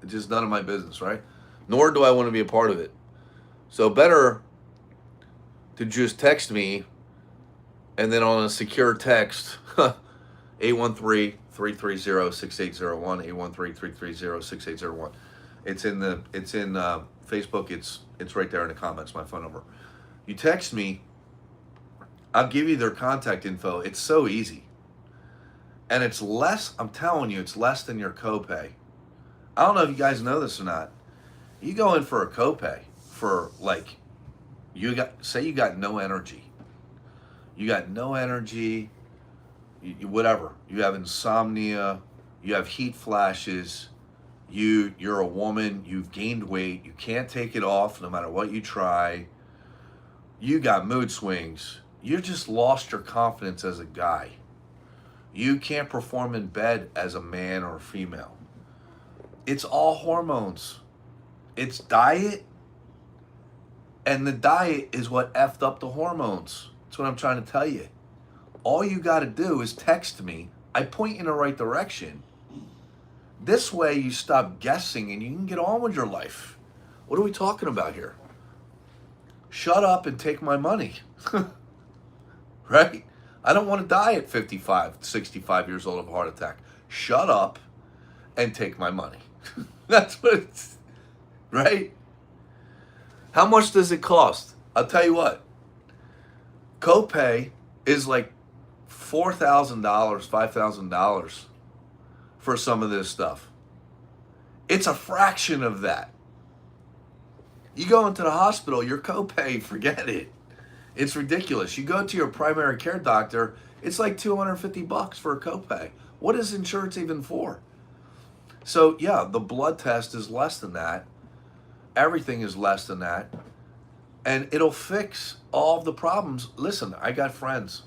it's just none of my business, right? Nor do I want to be a part of it. So better to just text me, and then on a secure text, 813-330-6801, 813-330-6801. It's in Facebook. It's right there in the comments, my phone number. You text me, I'll give you their contact info. It's so easy. And it's less, I'm telling you, it's less than your copay. I don't know if you guys know this or not. You go in for a copay for say you got no energy. You got no energy, whatever. You have insomnia, you have heat flashes, you're a woman, you've gained weight, you can't take it off no matter what you try. You got mood swings. You just lost your confidence as a guy. You can't perform in bed as a man or a female. It's all hormones. It's diet. And the diet is what effed up the hormones. That's what I'm trying to tell you. All you got to do is text me. I point you in the right direction. This way you stop guessing and you can get on with your life. What are we talking about here? Shut up and take my money. Right? I don't want to die at 55, 65 years old of a heart attack. Shut up and take my money. That's what it's, right? How much does it cost? I'll tell you what. Copay is like $4,000, $5,000 for some of this stuff. It's a fraction of that. You go into the hospital, your copay, forget it. It's ridiculous. You go to your primary care doctor, it's like $250 for a copay. What is insurance even for? So yeah, the blood test is less than that. Everything is less than that. And it'll fix all of the problems. Listen, I got friends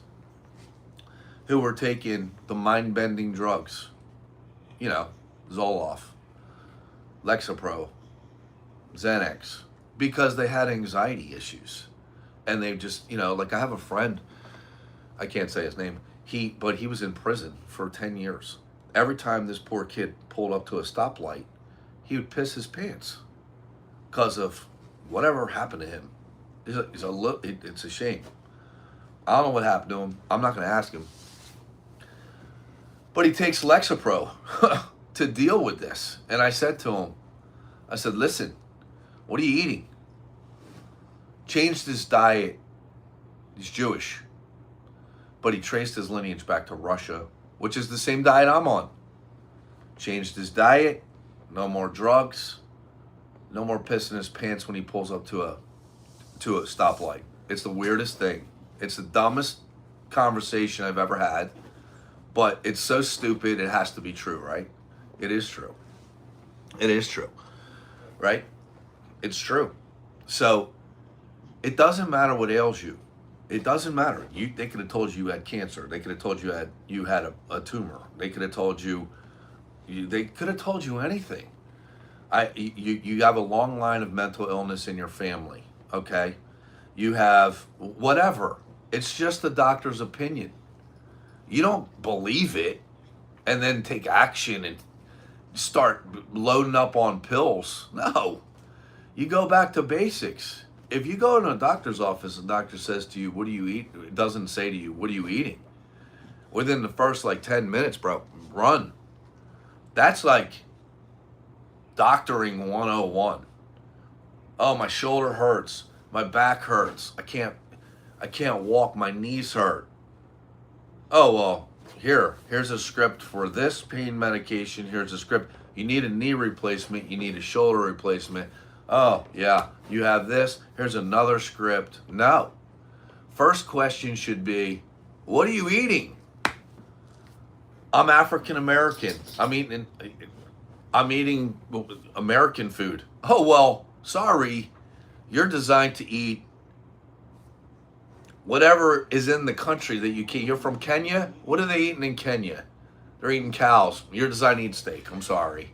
who were taking the mind-bending drugs. you know, Zoloft, Lexapro, Xanax, because they had anxiety issues. And they just, like I have a friend, I can't say his name, but he was in prison for 10 years. Every time this poor kid pulled up to a stoplight, he would piss his pants because of whatever happened to him. It's a shame. I don't know what happened to him. I'm not going to ask him. But he takes Lexapro to deal with this. And I said to him, listen, what are you eating? Changed his diet. He's Jewish. But he traced his lineage back to Russia, which is the same diet I'm on. Changed his diet. No more drugs. No more pissing his pants when he pulls up to a stoplight. It's the weirdest thing. It's the dumbest conversation I've ever had. But it's so stupid, it has to be true, right? It is true. It is true, right? It's true. So it doesn't matter what ails you. It doesn't matter. They could have told you had cancer. They could have told you had a tumor. They could have told you they could have told you anything. You have a long line of mental illness in your family, okay? You have whatever. It's just the doctor's opinion. You don't believe it and then take action and start loading up on pills. No. You go back to basics. If you go in a doctor's office and the doctor says to you, what do you eat? It doesn't say to you, what are you eating? Within the first 10 minutes, bro, run. That's like doctoring 101. Oh, my shoulder hurts. My back hurts. I can't walk. My knees hurt. Oh, well, here's a script for this pain medication. Here's a script. You need a knee replacement. You need a shoulder replacement. Oh, yeah, you have this. Here's another script. No. First question should be, what are you eating? I'm African American. I'm eating American food. Oh, well, sorry. You're designed to eat whatever is in the country that you can. You're from Kenya? What are they eating in Kenya? They're eating cows. You're designed to eat steak. I'm sorry.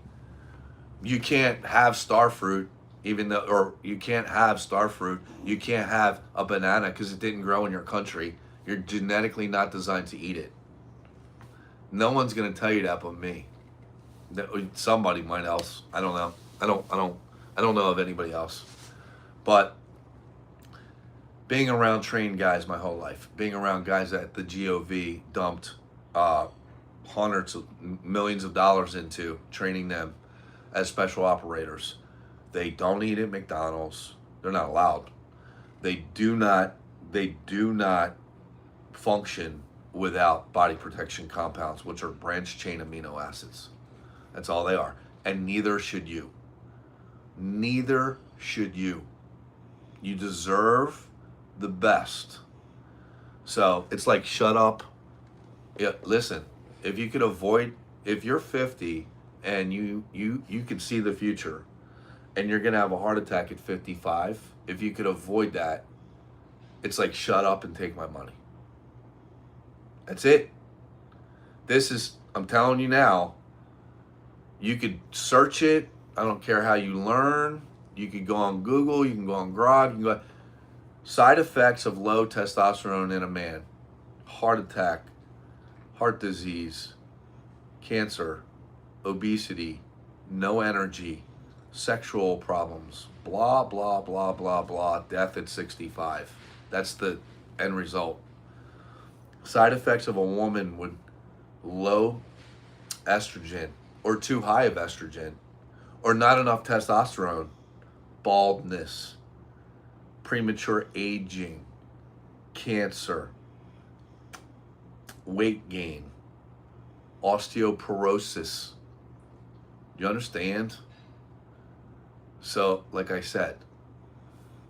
You can't have star fruit, or you can't have star fruit. You can't have a banana because it didn't grow in your country. You're genetically not designed to eat it. No one's gonna tell you that but me. Somebody might else. I don't know. I don't know of anybody else. But being around trained guys my whole life, being around guys that the GOV dumped hundreds of millions of dollars into, training them as special operators. They don't eat at McDonald's. They're not allowed. They do not function without body protection compounds, which are branched chain amino acids. That's all they are. And neither should you. Neither should you. You deserve the best. So it's like, shut up. Yeah, listen, if you're 50 and you can see the future and you're going to have a heart attack at 55, if you could avoid that, it's like, shut up and take my money. That's it. I'm telling you now, you could search it. I don't care how you learn. You could go on Google, you can go on Grok, you can go. Side effects of low testosterone in a man: heart attack, heart disease, cancer, obesity, no energy, sexual problems, blah, blah, blah, blah, blah, death at 65. That's the end result. Side effects of a woman with low estrogen or too high of estrogen or not enough testosterone: baldness, premature aging, cancer, weight gain, osteoporosis. You understand? So, like I said,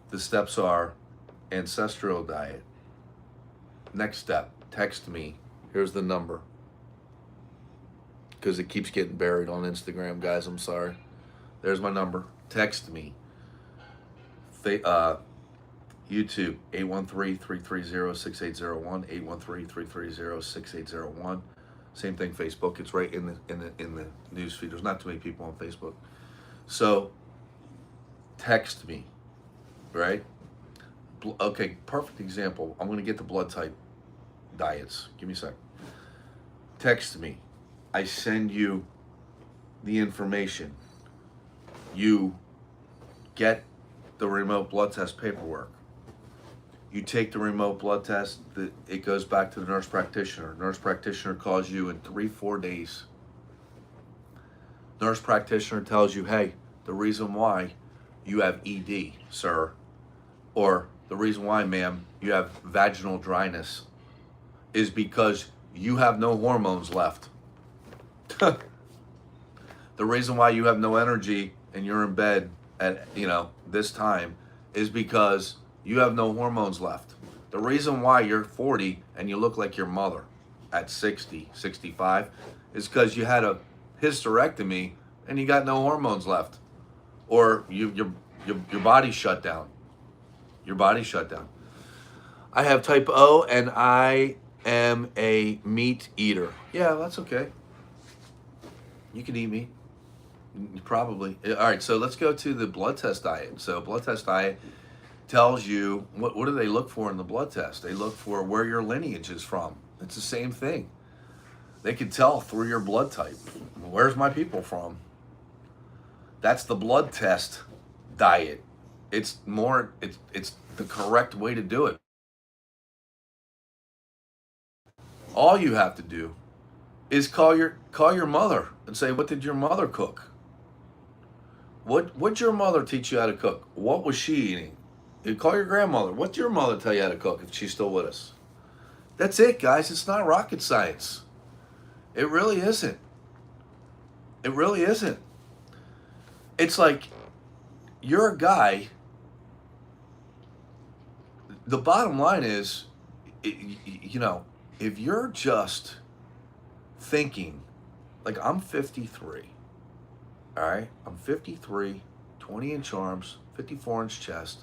the steps are ancestral diet. Next step, text me. Here's the number. Because it keeps getting buried on Instagram, guys. I'm sorry. There's my number. Text me. YouTube, 813-330-6801, 813-330-6801. Same thing, Facebook. It's right in the news feed. There's not too many people on Facebook. So text me, right? Okay, perfect example. I'm gonna get the blood type diets. Give me a sec. Text me. I send you the information. You get the remote blood test paperwork. You take the remote blood test, it goes back to the nurse practitioner. Nurse practitioner calls you in 3-4 days. Nurse practitioner tells you, hey, the reason why you have ED, sir, or the reason why, ma'am, you have vaginal dryness is because you have no hormones left. The reason why you have no energy and you're in bed at, this time is because you have no hormones left. The reason why you're 40 and you look like your mother at 60, 65 is because you had a hysterectomy and you got no hormones left. Or your body shut down. Your body shut down. I have type O and I am a meat eater. Yeah, that's okay. You can eat meat. Probably. All right, so let's go to the blood test diet. So blood test diet tells you, what do they look for in the blood test? They look for where your lineage is from. It's the same thing. They can tell through your blood type. Where's my people from? That's the blood test diet. It's the correct way to do it. All you have to do is call your mother and say, what did your mother cook? What'd your mother teach you how to cook? What was she eating? You call your grandmother. What'd your mother tell you how to cook if she's still with us? That's it, guys. It's not rocket science. It really isn't. It really isn't. It's like you're a guy. The bottom line is, if you're just thinking, like I'm 53, all right? I'm 53, 20-inch arms, 54-inch chest,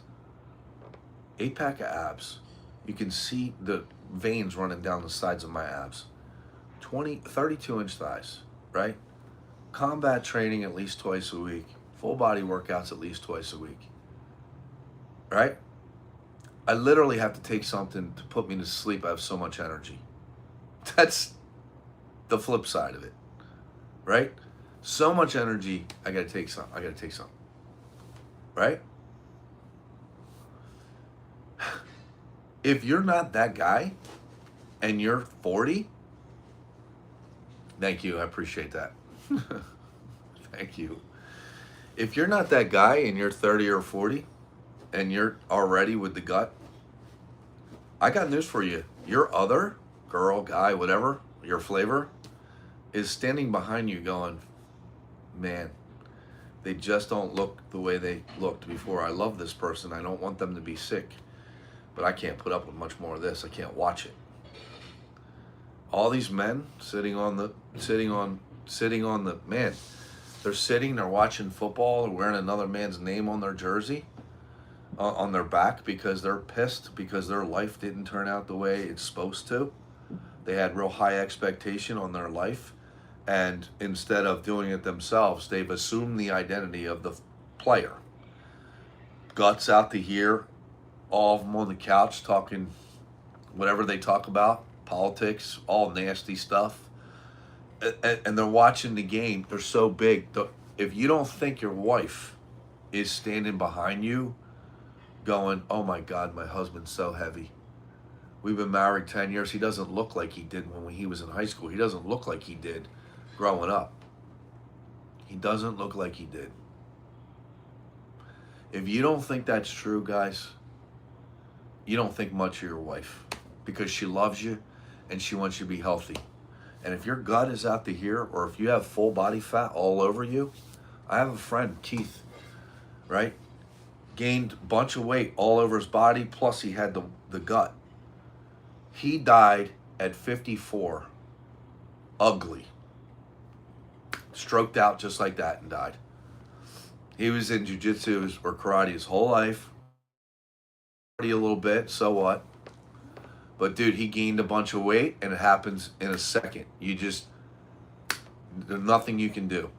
8-pack of abs. You can see the veins running down the sides of my abs. 32-inch thighs, right? Combat training at least twice a week. Full body workouts at least twice a week, right? I literally have to take something to put me to sleep. I have so much energy. That's the flip side of it, right? So much energy, I gotta take some, right? If you're not that guy and you're 40, thank you, I appreciate that. Thank you. If you're not that guy and you're 30 or 40 and you're already with the gut, I got news for you. Your other girl, guy, whatever, your flavor, is standing behind you going, man, they just don't look the way they looked before. I love this person. I don't want them to be sick, but I can't put up with much more of this. I can't watch it. All these men sitting on the man, they're sitting, they're watching football, they're wearing another man's name on their jersey, on their back, because they're pissed because their life didn't turn out the way it's supposed to. They had real high expectation on their life, and instead of doing it themselves, they've assumed the identity of the player. Guts out to here, all of them on the couch talking whatever they talk about, politics, all nasty stuff. And they're watching the game. They're so big. If you don't think your wife is standing behind you going, oh my God, my husband's so heavy. We've been married 10 years. He doesn't look like he did when he was in high school. He doesn't look like he did growing up. He doesn't look like he did. If you don't think that's true, guys, you don't think much of your wife, because she loves you and she wants you to be healthy. And if your gut is out to here, or if you have full body fat all over you, I have a friend, Keith, right? Gained a bunch of weight all over his body, plus he had the gut. He died at 54, ugly. Stroked out just like that and died. He was in jiu-jitsu or karate his whole life. A little bit, so what? But dude, he gained a bunch of weight, and it happens in a second. There's nothing you can do.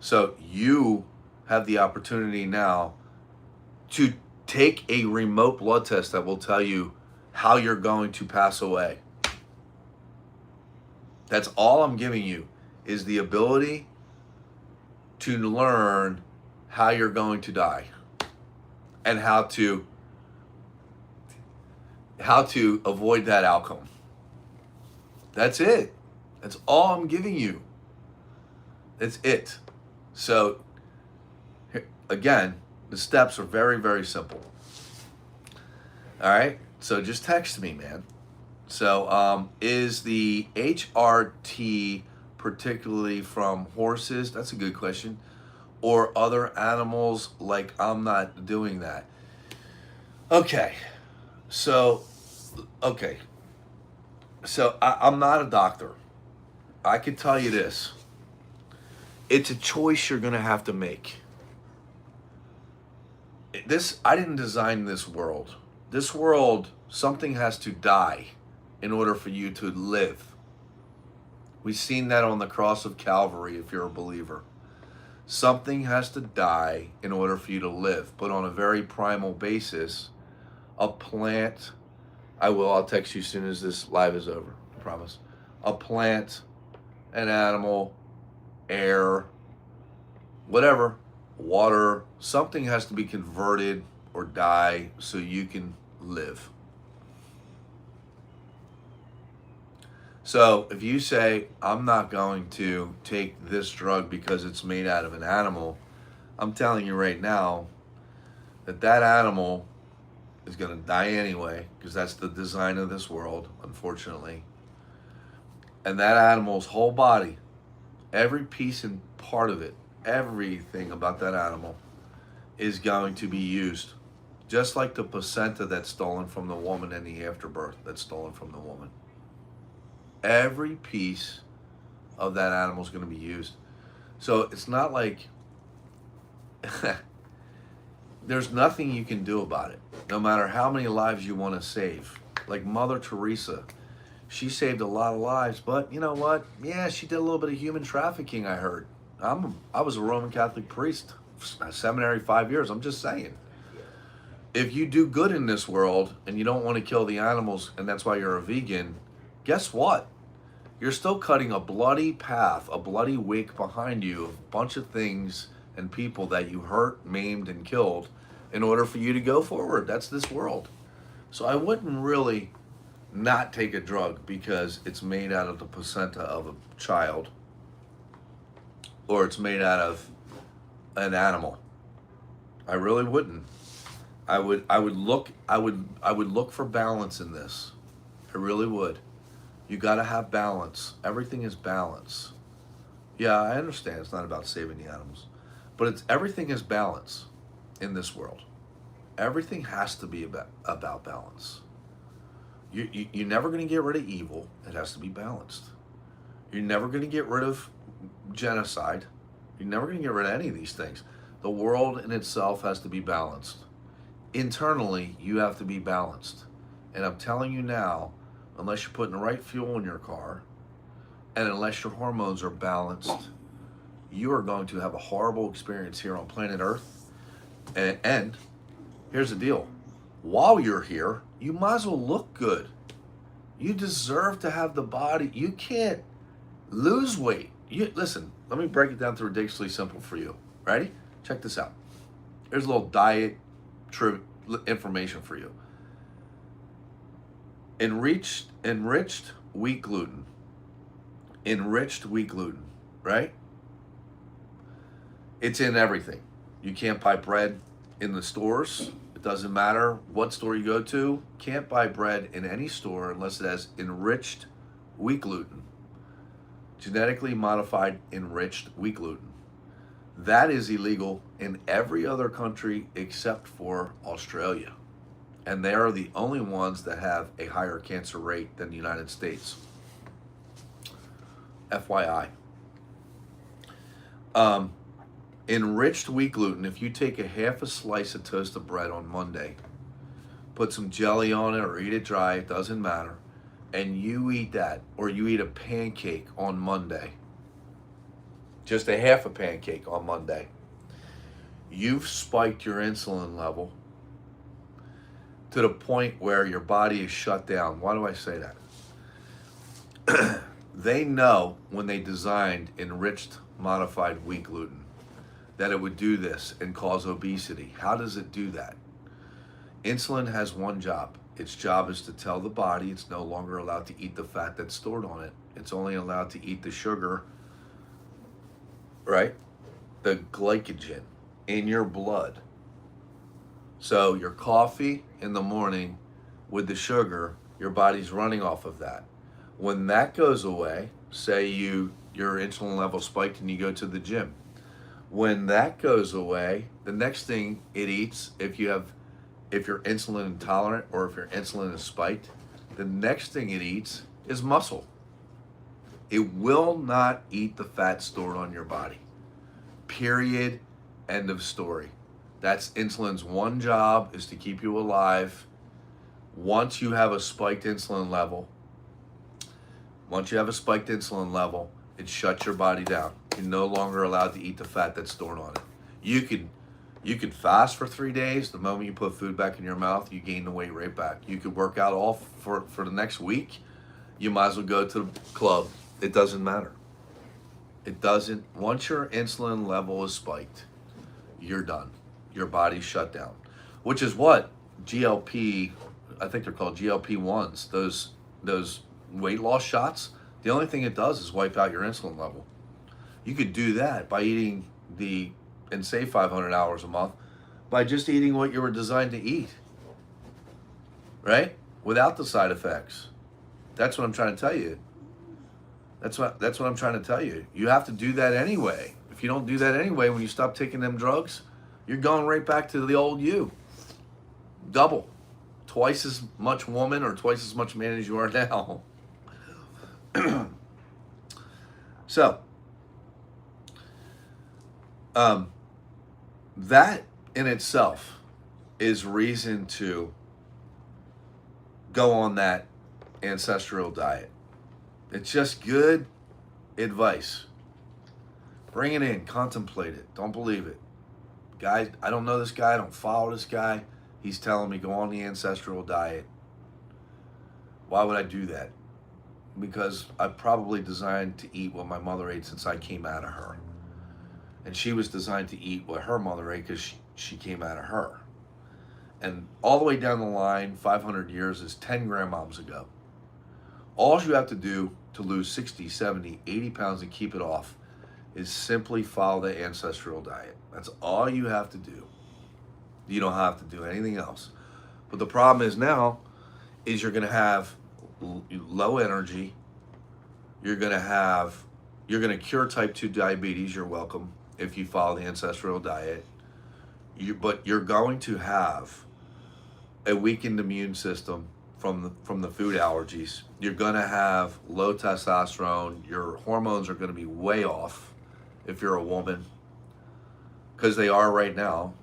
So you have the opportunity now to take a remote blood test that will tell you how you're going to pass away. That's all I'm giving you, is the ability to learn how you're going to die and how to avoid that outcome. That's it. That's all I'm giving you. That's it. So, again, the steps are very, very simple. All right? So just text me, man. So, is the HRT particularly from horses? That's a good question. Or other animals? Like, I'm not doing that. Okay. So I'm not a doctor. I can tell you this. It's a choice you're going to have to make. I didn't design this world. This world, something has to die in order for you to live. We've seen that on the cross of Calvary, if you're a believer. Something has to die in order for you to live. But on a very primal basis, a plant, I'll text you as soon as this live is over, I promise. A plant, an animal, air, whatever, water, something has to be converted or die so you can live. So if you say, I'm not going to take this drug because it's made out of an animal, I'm telling you right now that animal is going to die anyway, because that's the design of this world, unfortunately. And that animal's whole body, every piece and part of it, everything about that animal is going to be used. Just like the placenta that's stolen from the woman and the afterbirth that's stolen from the woman. Every piece of that animal is going to be used. So it's not like there's nothing you can do about it, no matter how many lives you want to save. Like Mother Teresa, she saved a lot of lives, but you know what? Yeah, she did a little bit of human trafficking, I heard. I was a Roman Catholic priest, seminary 5 years. I'm just saying. If you do good in this world and you don't want to kill the animals, and that's why you're a vegan, guess what? You're still cutting a bloody path, a bloody wake behind you of a bunch of things and people that you hurt, maimed, and killed in order for you to go forward. That's this world. So I wouldn't really not take a drug because it's made out of the placenta of a child or it's made out of an animal. I really wouldn't. I would look for balance in this. I really would. You got to have balance. Everything is balance. Yeah, I understand it's not about saving the animals, but everything is balance in this world. Everything has to be about balance. You're never going to get rid of evil. It has to be balanced. You're never going to get rid of genocide. You're never going to get rid of any of these things. The world in itself has to be balanced. Internally, you have to be balanced. And I'm telling you now, unless you're putting the right fuel in your car, and unless your hormones are balanced, you are going to have a horrible experience here on planet Earth. And here's the deal. While you're here, you might as well look good. You deserve to have the body. You can't lose weight. Listen, let me break it down to ridiculously simple for you. Ready? Check this out. Here's a little diet information for you. Enriched wheat gluten. Enriched wheat gluten, right? It's in everything. You can't buy bread in the stores. It doesn't matter what store you go to. Can't buy bread in any store unless it has enriched wheat gluten. Genetically modified enriched wheat gluten. That is illegal in every other country except for Australia. And they are the only ones that have a higher cancer rate than the United States. FYI. Enriched wheat gluten, if you take a half a slice of toasted bread on Monday, put some jelly on it or eat it dry, it doesn't matter, and you eat that, or you eat a pancake on Monday, just a half a pancake on Monday, you've spiked your insulin level to the point where your body is shut down. Why do I say that? They know when they designed enriched modified wheat gluten that it would do this and cause obesity. How does it do that? Insulin has one job. Its job is to tell the body it's no longer allowed to eat the fat that's stored on it. It's only allowed to eat the sugar, right? The glycogen in your blood. So your coffee in the morning with the sugar, your body's running off of that. When that goes away, say your insulin level spiked and you go to the gym. When that goes away, the next thing it eats, if you're insulin intolerant or if your insulin is spiked, the next thing it eats is muscle. It will not eat the fat stored on your body. Period. End of story. That's insulin's one job, is to keep you alive. Once you have a spiked insulin level, it shuts your body down. You're no longer allowed to eat the fat that's stored on it. You could fast for 3 days. The moment you put food back in your mouth, you gain the weight right back. You could work out all for the next week. You might as well go to the club. It doesn't matter. It doesn't. Once your insulin level is spiked, you're done. Your body's shut down. Which is what GLP, I think they're called GLP-1s, those weight loss shots, the only thing it does is wipe out your insulin level. You could do that by eating and save 500 hours a month by just eating what you were designed to eat, right? Without the side effects. That's what I'm trying to tell you. That's what I'm trying to tell you. You have to do that anyway. If you don't do that anyway, when you stop taking them drugs, you're going right back to the old you. Double. Twice as much woman or twice as much man as you are now. So, that in itself is reason to go on that ancestral diet. It's just good advice. Bring it in, contemplate it. Don't believe it. Guys, I don't know this guy, I don't follow this guy. He's telling me go on the ancestral diet. Why would I do that? Because I probably designed to eat what my mother ate since I came out of her. And she was designed to eat what her mother ate because she came out of her. And all the way down the line, 500 years is 10 grandmoms ago. All you have to do to lose 60, 70, 80 pounds and keep it off is simply follow the ancestral diet. That's all you have to do. You don't have to do anything else. But the problem is now is you're going to have low energy. You're going to cure type 2 diabetes. You're welcome if you follow the ancestral diet. But you're going to have a weakened immune system from the food allergies. You're going to have low testosterone. Your hormones are going to be way off if you're a woman, because they are right now.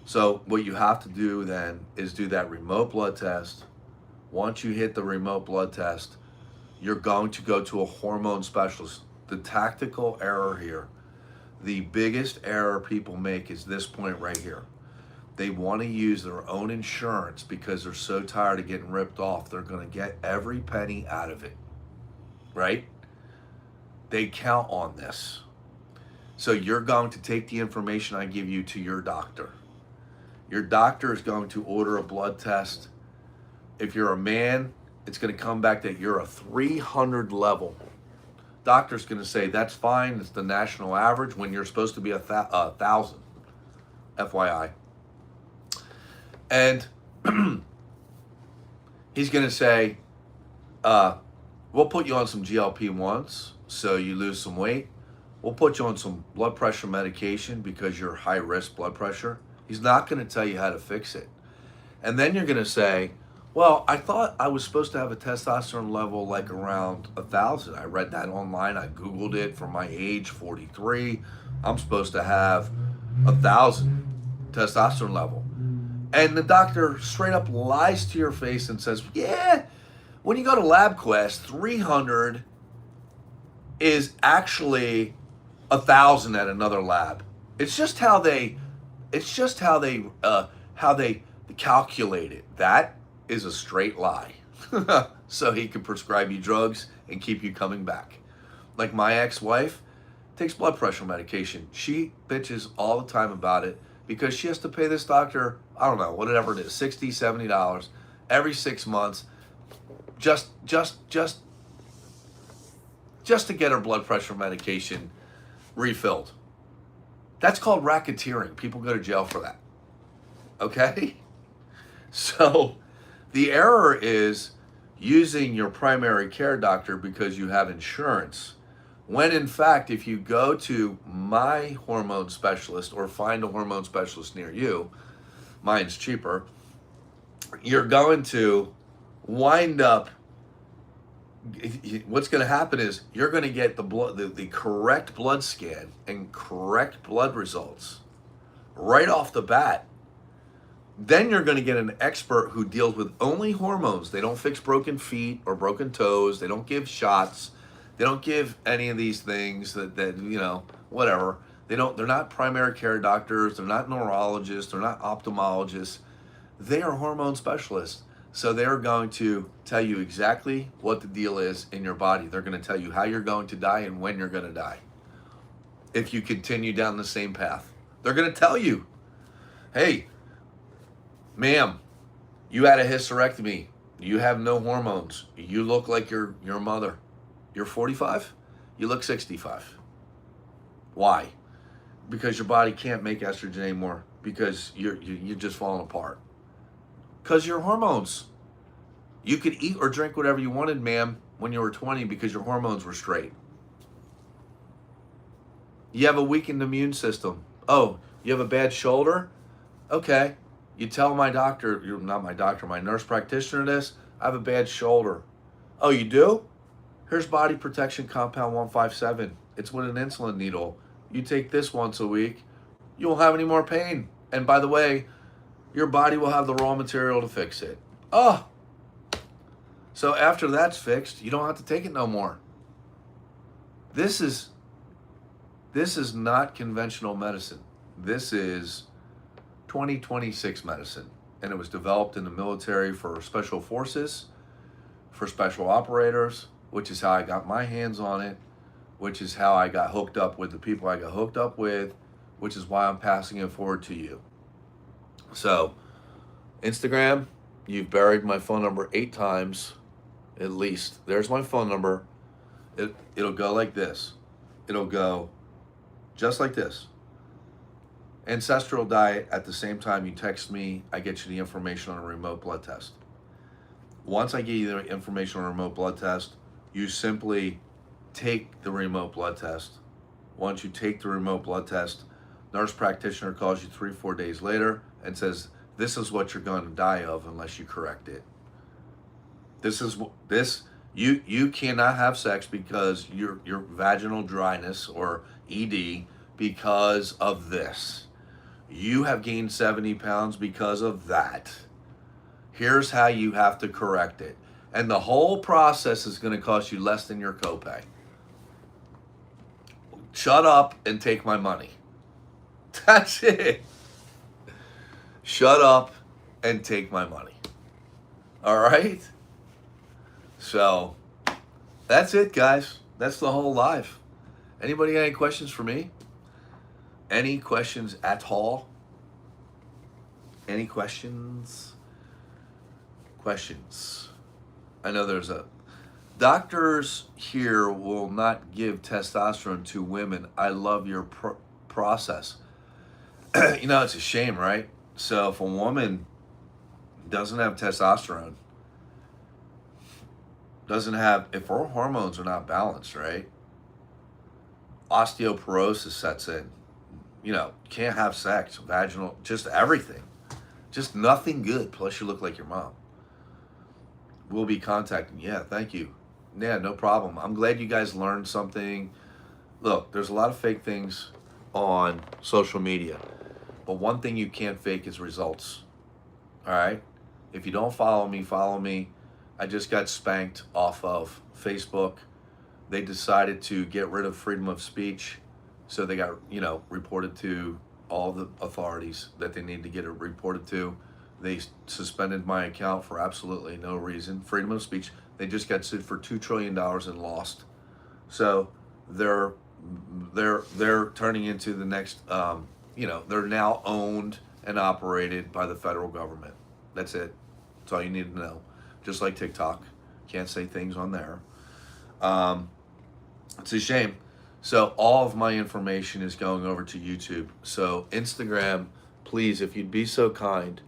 So what you have to do then is do that remote blood test. Once you hit the remote blood test, you're going to go to a hormone specialist. The tactical error here, the biggest error people make is this point right here. They want to use their own insurance because they're so tired of getting ripped off. They're going to get every penny out of it, right? They count on this. So you're going to take the information I give you to your doctor. Your doctor is going to order a blood test. If you're a man, it's going to come back that you're a 300 level. Doctor's going to say, that's fine. It's the national average when you're supposed to be 1,000. FYI. And he's going to say, we'll put you on some GLP-1s so you lose some weight. We'll put you on some blood pressure medication because you're high risk blood pressure. He's not going to tell you how to fix it. And then you're going to say, well, I thought I was supposed to have a testosterone level like around 1,000. I read that online. I Googled it for my age, 43. I'm supposed to have 1,000 testosterone level. And the doctor straight up lies to your face and says, yeah, when you go to LabQuest, 300 is actually 1,000 at another lab. It's just how they, how they calculate it. That is a straight lie. So he can prescribe you drugs and keep you coming back. Like my ex-wife takes blood pressure medication. She bitches all the time about it because she has to pay this doctor, I don't know, whatever it is, $60, $70 every 6 months just to get her blood pressure medication refilled. That's called racketeering. People go to jail for that. Okay? So the error is using your primary care doctor because you have insurance. When in fact, if you go to my hormone specialist or find a hormone specialist near you, mine's cheaper, you're going to wind up, what's going to happen is you're going to get the correct blood scan and correct blood results right off the bat. Then you're going to get an expert who deals with only hormones. They don't fix broken feet or broken toes. They don't give shots. They don't give any of these things that whatever. They're not primary care doctors. They're not neurologists. They're not ophthalmologists. They are hormone specialists. So they're going to tell you exactly what the deal is in your body. They're going to tell you how you're going to die and when you're going to die. If you continue down the same path, they're going to tell you, hey, ma'am, you had a hysterectomy. You have no hormones. You look like your mother. You're 45. You look 65. Why? Because your body can't make estrogen anymore. Because you're just falling apart. Because your hormones. You could eat or drink whatever you wanted, ma'am, when you were 20 because your hormones were straight. You have a weakened immune system. Oh, you have a bad shoulder? Okay. You tell my doctor, you're not my doctor, my nurse practitioner this, I have a bad shoulder. Oh, you do? Here's body protection compound 157. It's with an insulin needle. You take this once a week, you won't have any more pain. And by the way, your body will have the raw material to fix it. Oh, so after that's fixed, you don't have to take it no more. This is not conventional medicine. This is 2026 medicine. And it was developed in the military for special forces, for special operators, which is how I got my hands on it, which is how I got hooked up with the people I got hooked up with, which is why I'm passing it forward to you. So, Instagram, you've buried my phone number 8 times, at least. There's my phone number. It'll go like this. It'll go just like this. Ancestral diet, at the same time you text me, I get you the information on a remote blood test. Once I give you the information on a remote blood test, you simply take the remote blood test. Once you take the remote blood test, nurse practitioner calls you 3-4 days later and says, this is what you're going to die of unless you correct it. You cannot have sex because your vaginal dryness or ED because of this. You have gained 70 pounds because of that. Here's how you have to correct it. And the whole process is going to cost you less than your copay. Shut up and take my money. That's it. Shut up and take my money. All right? So, that's it, guys. That's the whole live. Anybody got any questions for me? Any questions at all? Any questions? Questions. I know there's a... Doctors here will not give testosterone to women. I love your process. It's a shame, right? So if a woman doesn't have testosterone, if her hormones are not balanced, right? Osteoporosis sets in. Can't have sex, vaginal, just everything. Just nothing good. Plus you look like your mom. We'll be contacting. Yeah, thank you. Yeah, no problem. I'm glad you guys learned something. Look, there's a lot of fake things on social media. But one thing you can't fake is results. All right. If you don't follow me, follow me. I just got spanked off of Facebook. They decided to get rid of freedom of speech. So they got, reported to all the authorities that they need to get it reported to. They suspended my account for absolutely no reason. Freedom of speech. They just got sued for $2 trillion and lost. So they're turning into the next, they're now owned and operated by the federal government. That's it. That's all you need to know. Just like TikTok. Can't say things on there. It's a shame. So all of my information is going over to YouTube. So Instagram, please, if you'd be so kind,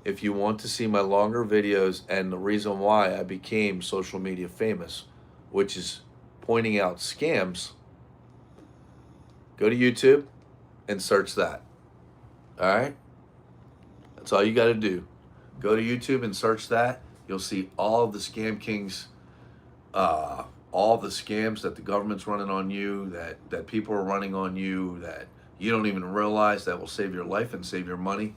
if you want to see my longer videos and the reason why I became social media famous, which is pointing out scams, go to YouTube and search that. All right? That's all you got to do. Go to YouTube and search that. You'll see all of the scam kings, all the scams that the government's running on you, that people are running on you, that you don't even realize that will save your life and save your money.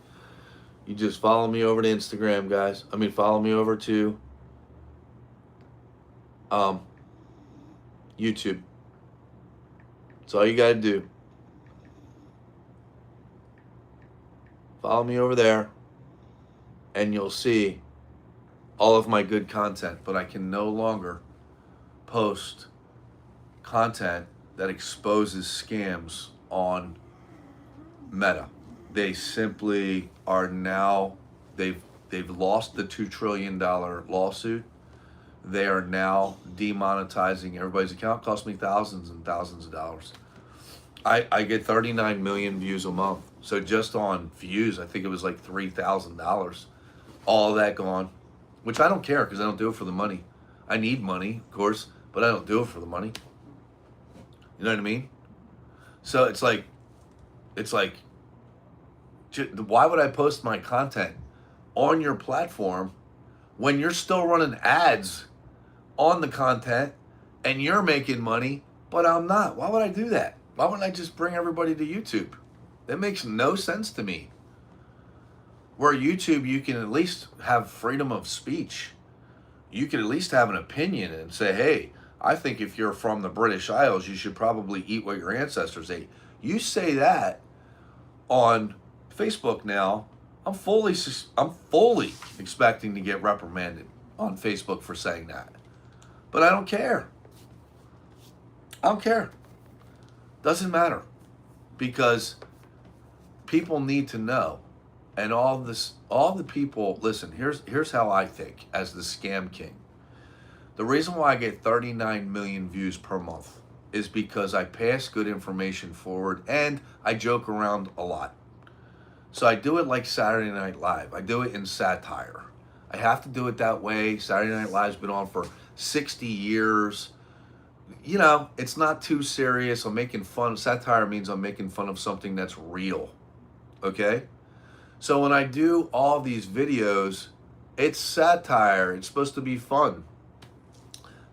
You just follow me over to Instagram, guys. Follow me over to YouTube. That's all you got to do. Follow me over there, and you'll see all of my good content. But I can no longer post content that exposes scams on Meta. They simply are now, they've lost the $2 trillion lawsuit. They are now demonetizing everybody's account. It costs me thousands and thousands of dollars. I get 39 million views a month. So just on views, I think it was like $3,000. All that gone, which I don't care because I don't do it for the money. I need money, of course, but I don't do it for the money. You know what I mean? So it's like, why would I post my content on your platform when you're still running ads on the content and you're making money, but I'm not? Why would I do that? Why wouldn't I just bring everybody to YouTube? That makes no sense to me. Where YouTube, you can at least have freedom of speech. You can at least have an opinion and say, hey, I think if you're from the British Isles, you should probably eat what your ancestors ate. You say that on Facebook now, I'm fully expecting to get reprimanded on Facebook for saying that. But I don't care. I don't care. Doesn't matter. Because people need to know. And all the people, listen, here's how I think as the scam king. The reason why I get 39 million views per month is because I pass good information forward and I joke around a lot. So I do it like Saturday Night Live. I do it in satire. I have to do it that way. Saturday Night Live's been on for 60 years. It's not too serious. I'm making fun. Satire means I'm making fun of something that's real. Okay? So when I do all these videos, it's satire. It's supposed to be fun.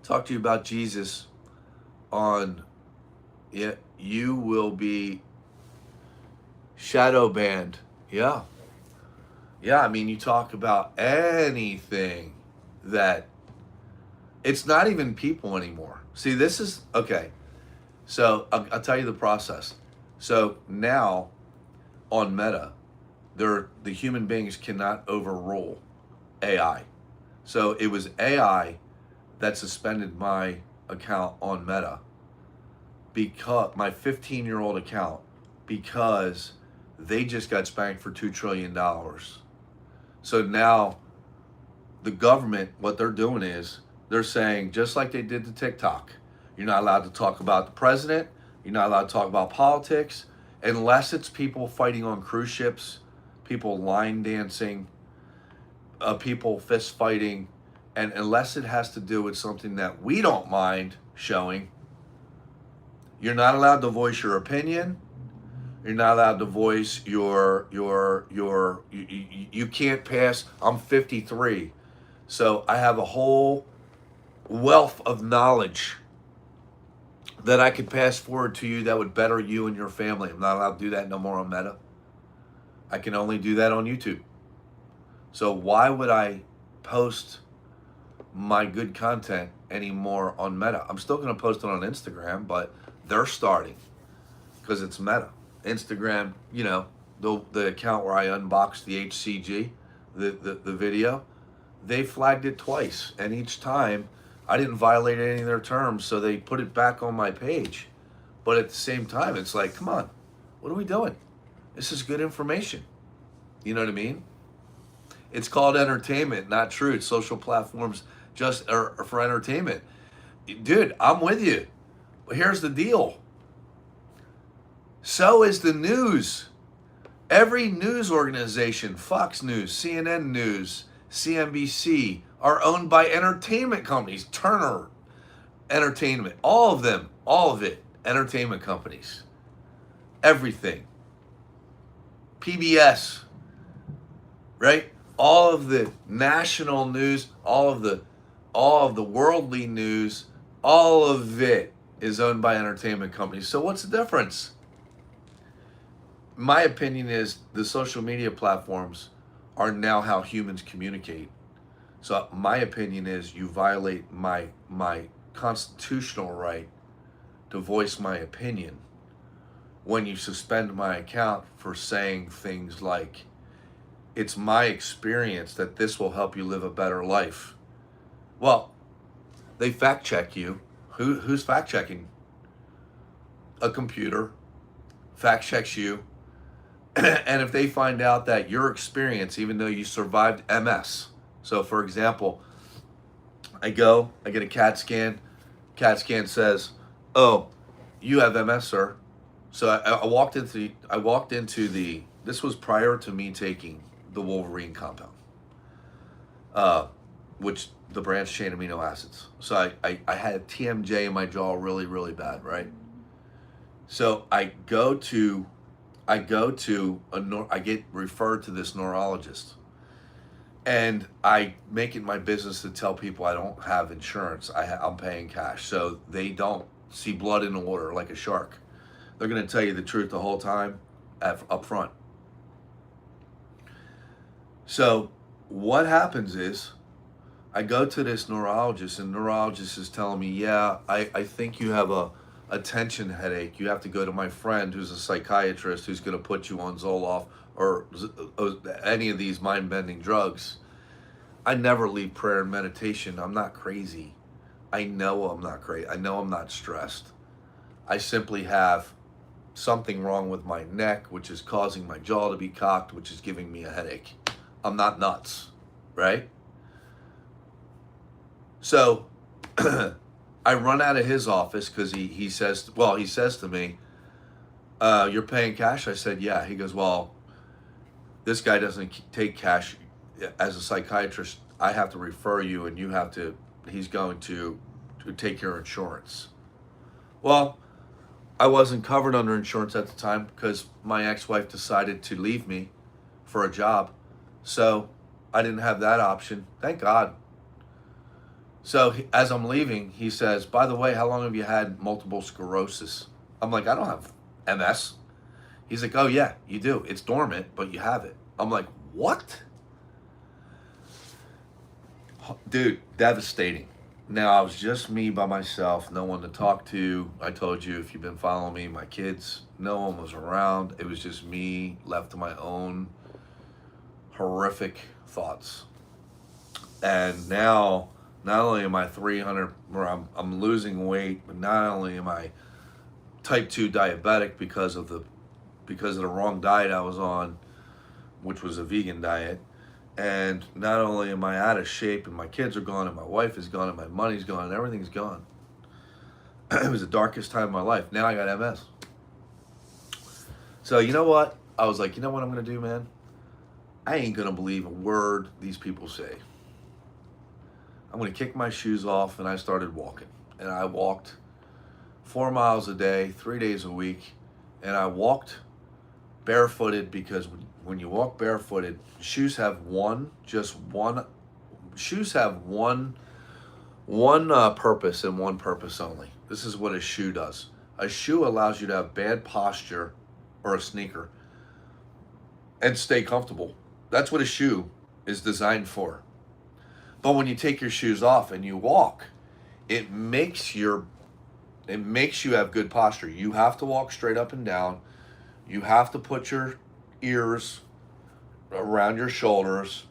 Talk to you about Jesus on, you will be shadow banned. Yeah. You talk about anything that, it's not even people anymore. See, this is, okay. So I'll tell you the process. So now on Meta, the human beings cannot overrule AI. So it was AI that suspended my account on Meta, because my 15-year-old account, because they just got spanked for $2 trillion. So now the government, what they're doing is they're saying, just like they did to TikTok, you're not allowed to talk about the president, you're not allowed to talk about politics, unless it's people fighting on cruise ships, people line dancing, people fist fighting, and unless it has to do with something that we don't mind showing, you're not allowed to voice your opinion. You're not allowed to voice you can't pass. I'm 53, so I have a whole wealth of knowledge that I could pass forward to you that would better you and your family. I'm not allowed to do that no more on Meta. I can only do that on YouTube. So why would I post my good content anymore on Meta? I'm still going to post it on Instagram, but they're starting because it's Meta. Instagram, you know, the account where I unboxed the HCG, the video, they flagged it twice, and each time I didn't violate any of their terms, so they put it back on my page. But at the same time, it's like, come on, what are we doing? This is good information. You know what I mean? It's called entertainment, not truth. Social platforms just are for entertainment. Dude, I'm with you. But here's the deal. So is the news. Every news organization, Fox News, CNN News, CNBC, are owned by entertainment companies. Turner Entertainment, all of them, all of it, entertainment companies. Everything. PBS, right? All of the national news, all of the worldly news, all of it is owned by entertainment companies. So what's the difference? My opinion is the social media platforms are now how humans communicate. So my opinion is you violate my constitutional right to voice my opinion when you suspend my account for saying things like, it's my experience that this will help you live a better life. Well, they fact check you. Who's fact checking? A computer fact checks you. And if they find out that your experience, even though you survived MS, so for example, I get a CAT scan. CAT scan says, "Oh, you have MS, sir." So I walked into the. This was prior to me taking the Wolverine compound, which the branched chain amino acids. So I had a TMJ in my jaw really, really bad, right? So I get referred to this neurologist, and I make it my business to tell people I don't have insurance. I'm paying cash, so they don't see blood in the water like a shark. They're going to tell you the truth the whole time up front. So what happens is I go to this neurologist, and the neurologist is telling me, yeah, I think you have a tension headache. You have to go to my friend who's a psychiatrist who's going to put you on Zoloft or any of these mind-bending drugs. I never leave prayer and meditation. I'm not crazy. I know I'm not crazy. I know I'm not stressed. I simply have something wrong with my neck, which is causing my jaw to be cocked, which is giving me a headache. I'm not nuts, right? So I run out of his office because he says to me, "You're paying cash?" I said, "Yeah." He goes, "Well, this guy doesn't take cash. As a psychiatrist, I have to refer you, and he's going to take your insurance." Well, I wasn't covered under insurance at the time because my ex-wife decided to leave me for a job. So I didn't have that option. Thank God. So as I'm leaving, he says, "By the way, how long have you had multiple sclerosis?" I'm like, "I don't have MS." He's like, "Oh yeah, you do. It's dormant, but you have it." I'm like, "What?" Dude, devastating. Now, I was just me by myself, no one to talk to. I told you, if you've been following me, my kids, no one was around. It was just me left to my own horrific thoughts. And now, not only am I 300, or I'm losing weight, but not only am I type 2 diabetic because of the wrong diet I was on, which was a vegan diet. And not only am I out of shape, and my kids are gone, and my wife is gone, and my money's gone, and everything's gone. It was the darkest time of my life. Now I got MS. So you know what? I was like, you know what I'm going to do, man? I ain't going to believe a word these people say. I'm going to kick my shoes off, and I started walking. And I walked 4 miles a day, 3 days a week, and I walked barefooted because when you walk barefooted, shoes have one purpose and one purpose only. This is what a shoe does. A shoe allows you to have bad posture, or a sneaker, and stay comfortable. That's what a shoe is designed for. But when you take your shoes off and you walk, it makes you have good posture. You have to walk straight up and down. You have to put your ears around your shoulders,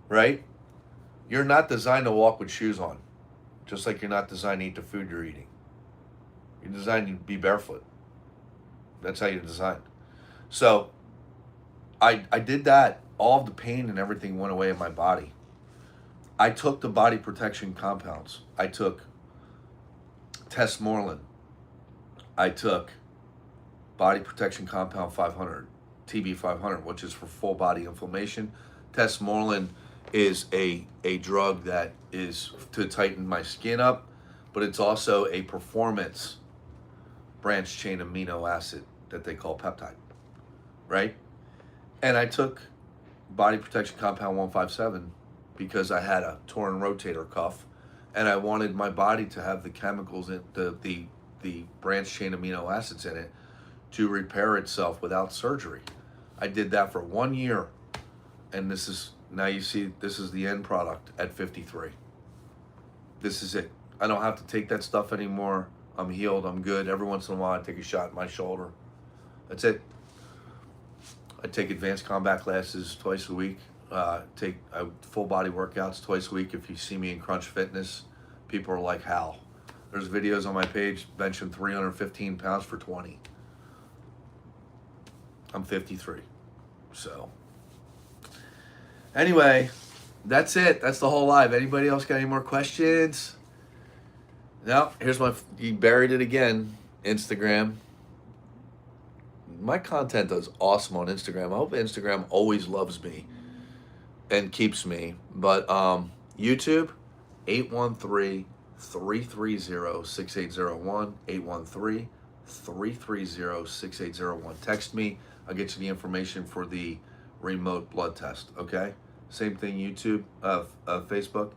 right? You're not designed to walk with shoes on, just like you're not designed to eat the food you're eating. You're designed to be barefoot. That's how you're designed. So I did that. All of the pain and everything went away in my body. I took the body protection compounds. I took Testmorlin. I took body protection compound 500, TB 500, which is for full body inflammation. Testmorlin is a drug that is to tighten my skin up, but it's also a performance branched chain amino acid that they call peptide, right? And I took body protection compound 157 because I had a torn rotator cuff, and I wanted my body to have the chemicals in the branched chain amino acids in it to repair itself without surgery. I did that for 1 year, and this is, now you see, this is the end product at 53. This is it. I don't have to take that stuff anymore. I'm healed. I'm good. Every once in a while, I take a shot in my shoulder. That's it. I take advanced combat classes twice a week. Take full body workouts twice a week. If you see me in Crunch Fitness, people are like, how? There's videos on my page benching 315 pounds for 20. I'm 53. So anyway, that's it. That's the whole live. Anybody else got any more questions? No, here's you buried it again, Instagram. My content is awesome on Instagram. I hope Instagram always loves me and keeps me. But YouTube, 813-330-6801, 813-330-6801. Text me. I'll get you the information for the remote blood test, okay? Same thing, YouTube, Facebook.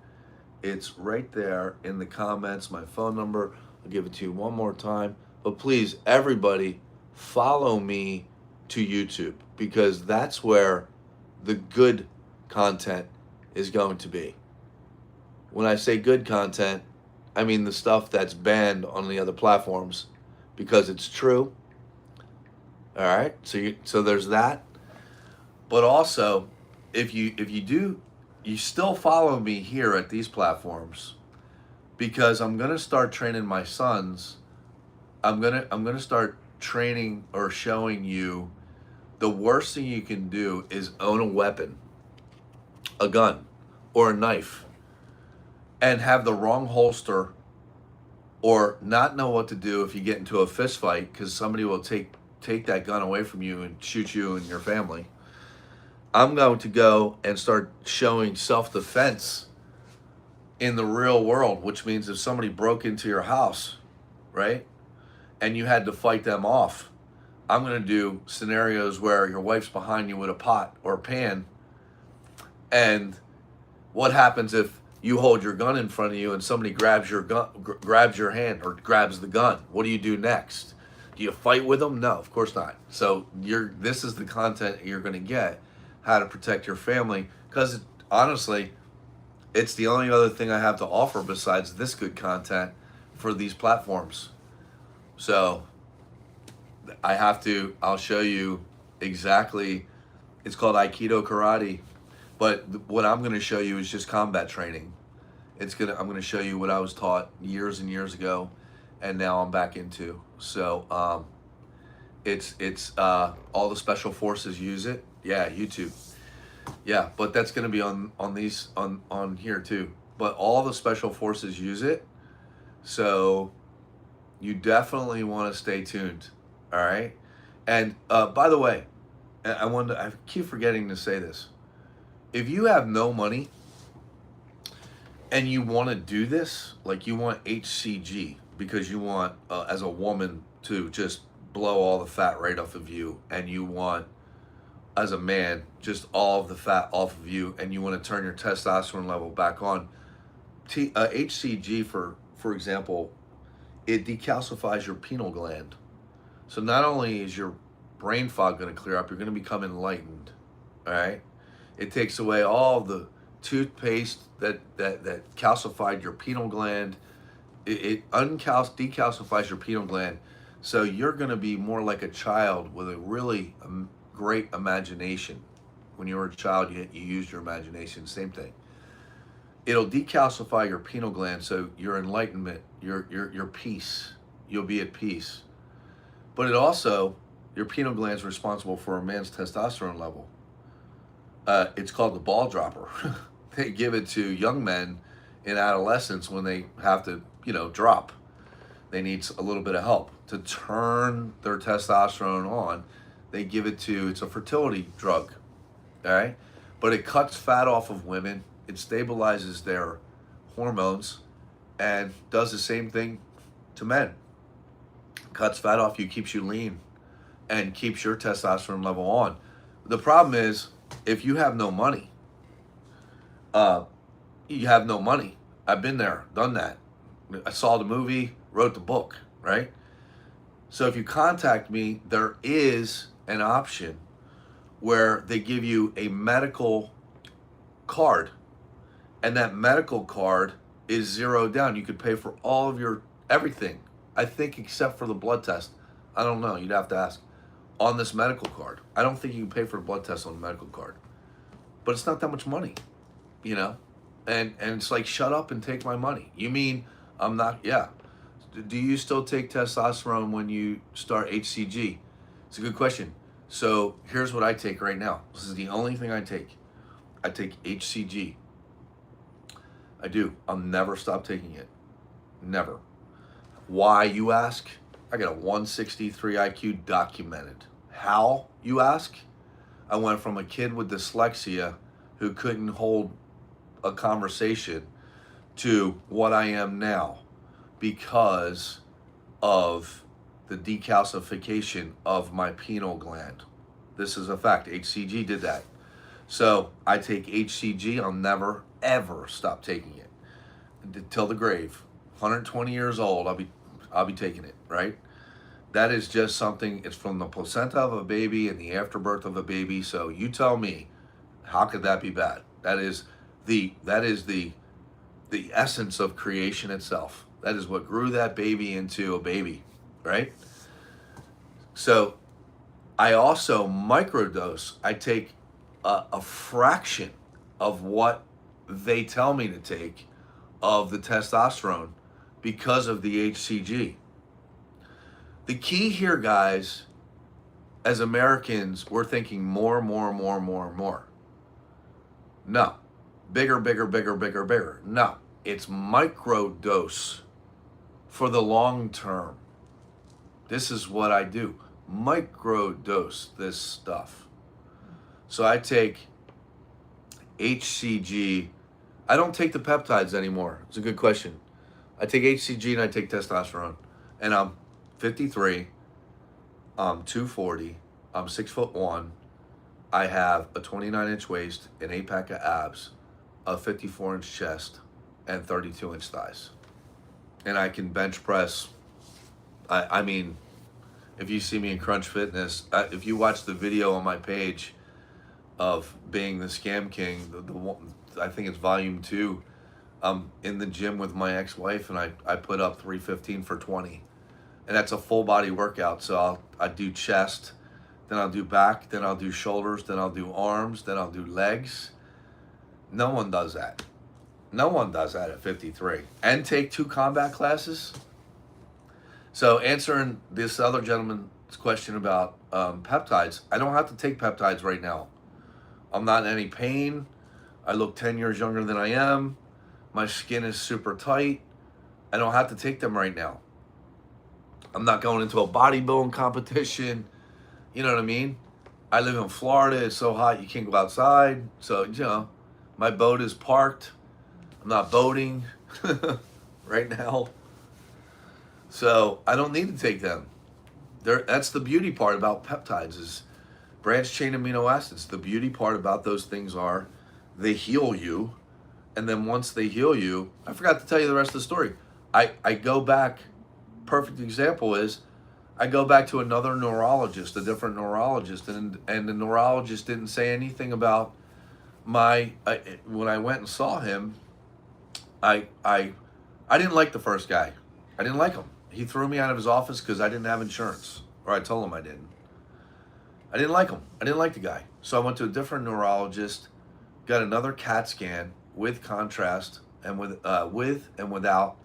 It's right there in the comments, my phone number. I'll give it to you one more time. But please, everybody, follow me to YouTube, because that's where the good content is going to be. When I say good content, I mean the stuff that's banned on the other platforms, because it's true. All right, so there's that. But also, if you do, you still follow me here at these platforms, because I'm gonna start training my sons. I'm gonna start training or showing you the worst thing you can do is own a weapon, a gun or a knife, and have the wrong holster, or not know what to do if you get into a fist fight, because somebody will take that gun away from you and shoot you and your family. I'm going to go and start showing self-defense in the real world, which means if somebody broke into your house, right, and you had to fight them off, I'm going to do scenarios where your wife's behind you with a pot or a pan, and what happens if you hold your gun in front of you and somebody grabs your gun, grabs your hand, or grabs the gun? What do you do next? Do you fight with them? No, of course not. So this is the content you're going to get, how to protect your family, because honestly, it's the only other thing I have to offer besides this good content for these platforms. So I'll show you exactly, it's called Aikido Karate, but what I'm going to show you is just combat training. I'm going to show you what I was taught years and years ago, and now I'm back into. So it's all the special forces use it. Yeah, YouTube. Yeah, but that's going to be on here too. But all the special forces use it. So you definitely want to stay tuned. All right. And by the way, I keep forgetting to say this. If you have no money and you want to do this, like you want HCG because you want, as a woman, to just blow all the fat right off of you, and you want, as a man, just all of the fat off of you, and you want to turn your testosterone level back on, HCG, for example, it decalcifies your pineal gland. So not only is your brain fog going to clear up, you're going to become enlightened, all right? It takes away all the toothpaste that calcified your pineal gland. It decalcifies your pineal gland. So you're going to be more like a child with a really great imagination. When you were a child, you used your imagination. Same thing. It'll decalcify your pineal gland, so your enlightenment, your peace, you'll be at peace. But it also, your pineal gland is responsible for a man's testosterone level. It's called the ball dropper. They give it to young men in adolescence when they have to, drop. They need a little bit of help to turn their testosterone on. They give it to, it's a fertility drug, all right? But it cuts fat off of women. It stabilizes their hormones and does the same thing to men. Cuts fat off you, keeps you lean, and keeps your testosterone level on. The problem is, if you have no money, you have no money. I've been there, done that. I saw the movie, wrote the book, right? So if you contact me, there is an option where they give you a medical card, and that medical card is zeroed down. You could pay for all of your everything, I think, except for the blood test. I don't know, you'd have to ask. On this medical card, I don't think you can pay for a blood test on the medical card, but it's not that much money, and it's like, shut up and take my money. You mean I'm not? Yeah. Do you still take testosterone when you start HCG? It's a good question. So here's what I take right now. This is the only thing I take. I take HCG. I do. I'll never stop taking it. Never. Why, you ask? I got a 163 IQ documented. How, you ask? I went from a kid with dyslexia who couldn't hold a conversation to what I am now because of the decalcification of my pineal gland. This is a fact. HCG did that. So I take HCG. I'll never, ever stop taking it till the grave. 120 years old, I'll be taking it, right? That is just something, it's from the placenta of a baby and the afterbirth of a baby. So you tell me, how could that be bad? That is the essence of creation itself. That is what grew that baby into a baby, right? So I also microdose. I take a fraction of what they tell me to take of the testosterone because of the HCG. The key here, guys, as Americans, we're thinking more. No. Bigger. No. It's microdose for the long term. This is what I do. Microdose this stuff. So I take HCG. I don't take the peptides anymore. It's a good question. I take HCG and I take testosterone. And I'm 53. I'm 240. I'm 6'1". I have a 29-inch waist, an 8-pack of abs, a 54-inch chest, and 32-inch thighs. And I can bench press. I mean, if you see me in Crunch Fitness, if you watch the video on my page of being the Scam King, the one, I think it's volume 2, I'm in the gym with my ex-wife, and I put up 315 for 20. And that's a full body workout. So I do chest, then I'll do back, then I'll do shoulders, then I'll do arms, then I'll do legs. No one does that. No one does that at 53. And take 2 combat classes. So answering this other gentleman's question about peptides, I don't have to take peptides right now. I'm not in any pain. I look 10 years younger than I am. My skin is super tight. I don't have to take them right now. I'm not going into a bodybuilding competition. You know what I mean? I live in Florida. It's so hot you can't go outside. So, my boat is parked. I'm not boating right now. So I don't need to take them. That's the beauty part about peptides, is branched chain amino acids. The beauty part about those things are they heal you. And then once they heal you, I forgot to tell you the rest of the story. I go back, perfect example is, I go back to another neurologist, a different neurologist, and the neurologist didn't say anything about when I went and saw him, I didn't like the first guy. I didn't like him. He threw me out of his office because I didn't have insurance, or I told him I didn't. I didn't like him. I didn't like the guy. So I went to a different neurologist, got another CAT scan with contrast and with and without.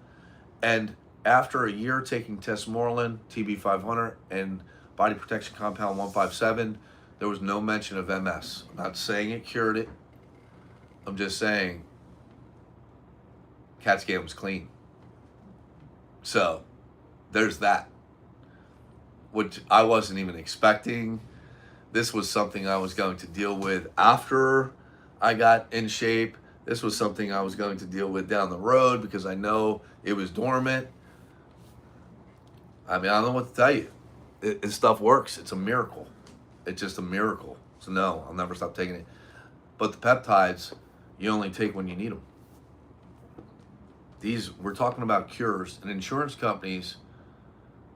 And after a year taking Tesmorelin, TB500, and body protection compound 157, there was no mention of MS. I'm not saying it cured it. I'm just saying CAT scan was clean. So there's that, which I wasn't even expecting. This was something I was going to deal with after I got in shape. This was something I was going to deal with down the road because I know it was dormant. I mean, I don't know what to tell you. This stuff works. It's a miracle. It's just a miracle. So no, I'll never stop taking it. But the peptides, you only take when you need them. We're talking about cures, and insurance companies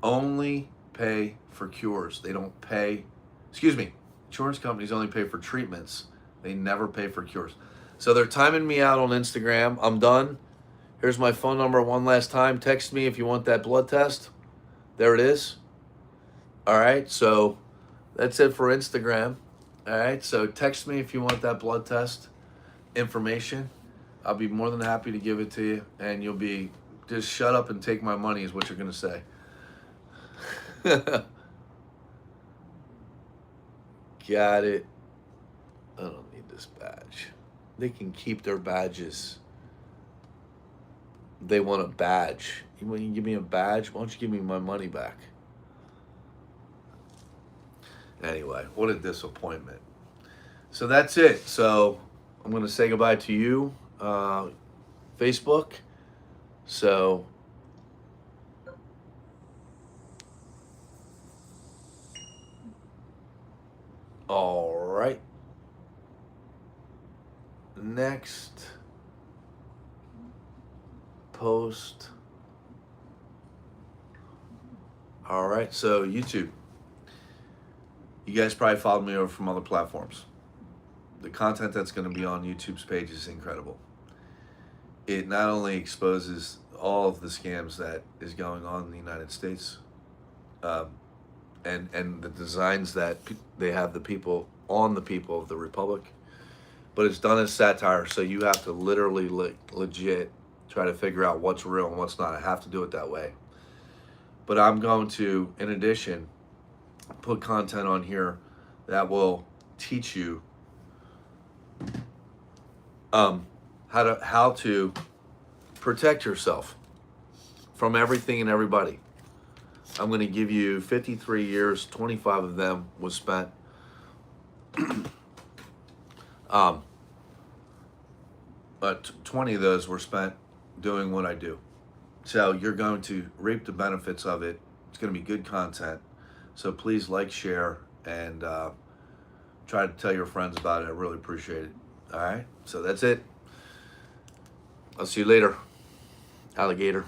only pay for cures. They don't pay, insurance companies only pay for treatments. They never pay for cures. So they're timing me out on Instagram. I'm done. Here's my phone number one last time. Text me if you want that blood test. There it is. All right, so that's it for Instagram. All right, so text me if you want that blood test information. I'll be more than happy to give it to you, and you'll be, just shut up and take my money is what you're going to say. Got it. I don't need this badge. They can keep their badges. They want a badge. You want to give me a badge? Why don't you give me my money back? Anyway, what a disappointment. So that's it. So I'm going to say goodbye to you, Facebook. So all right. Next post. All right, so YouTube. You guys probably followed me over from other platforms. The content that's going to be on YouTube's page is incredible. It not only exposes all of the scams that is going on in the United States, and the designs that they have the people of the Republic, but it's done as satire, so you have to literally legit try to figure out what's real and what's not. I have to do it that way. But I'm going to, in addition, put content on here that will teach you how to protect yourself from everything and everybody. I'm going to give you 53 years, 25 of them was spent but 20 of those were spent doing what I do. So you're going to reap the benefits of it. It's going to be good content. So please like, share, and try to tell your friends about it. I really appreciate it. All right, so that's it. I'll see you later, alligator.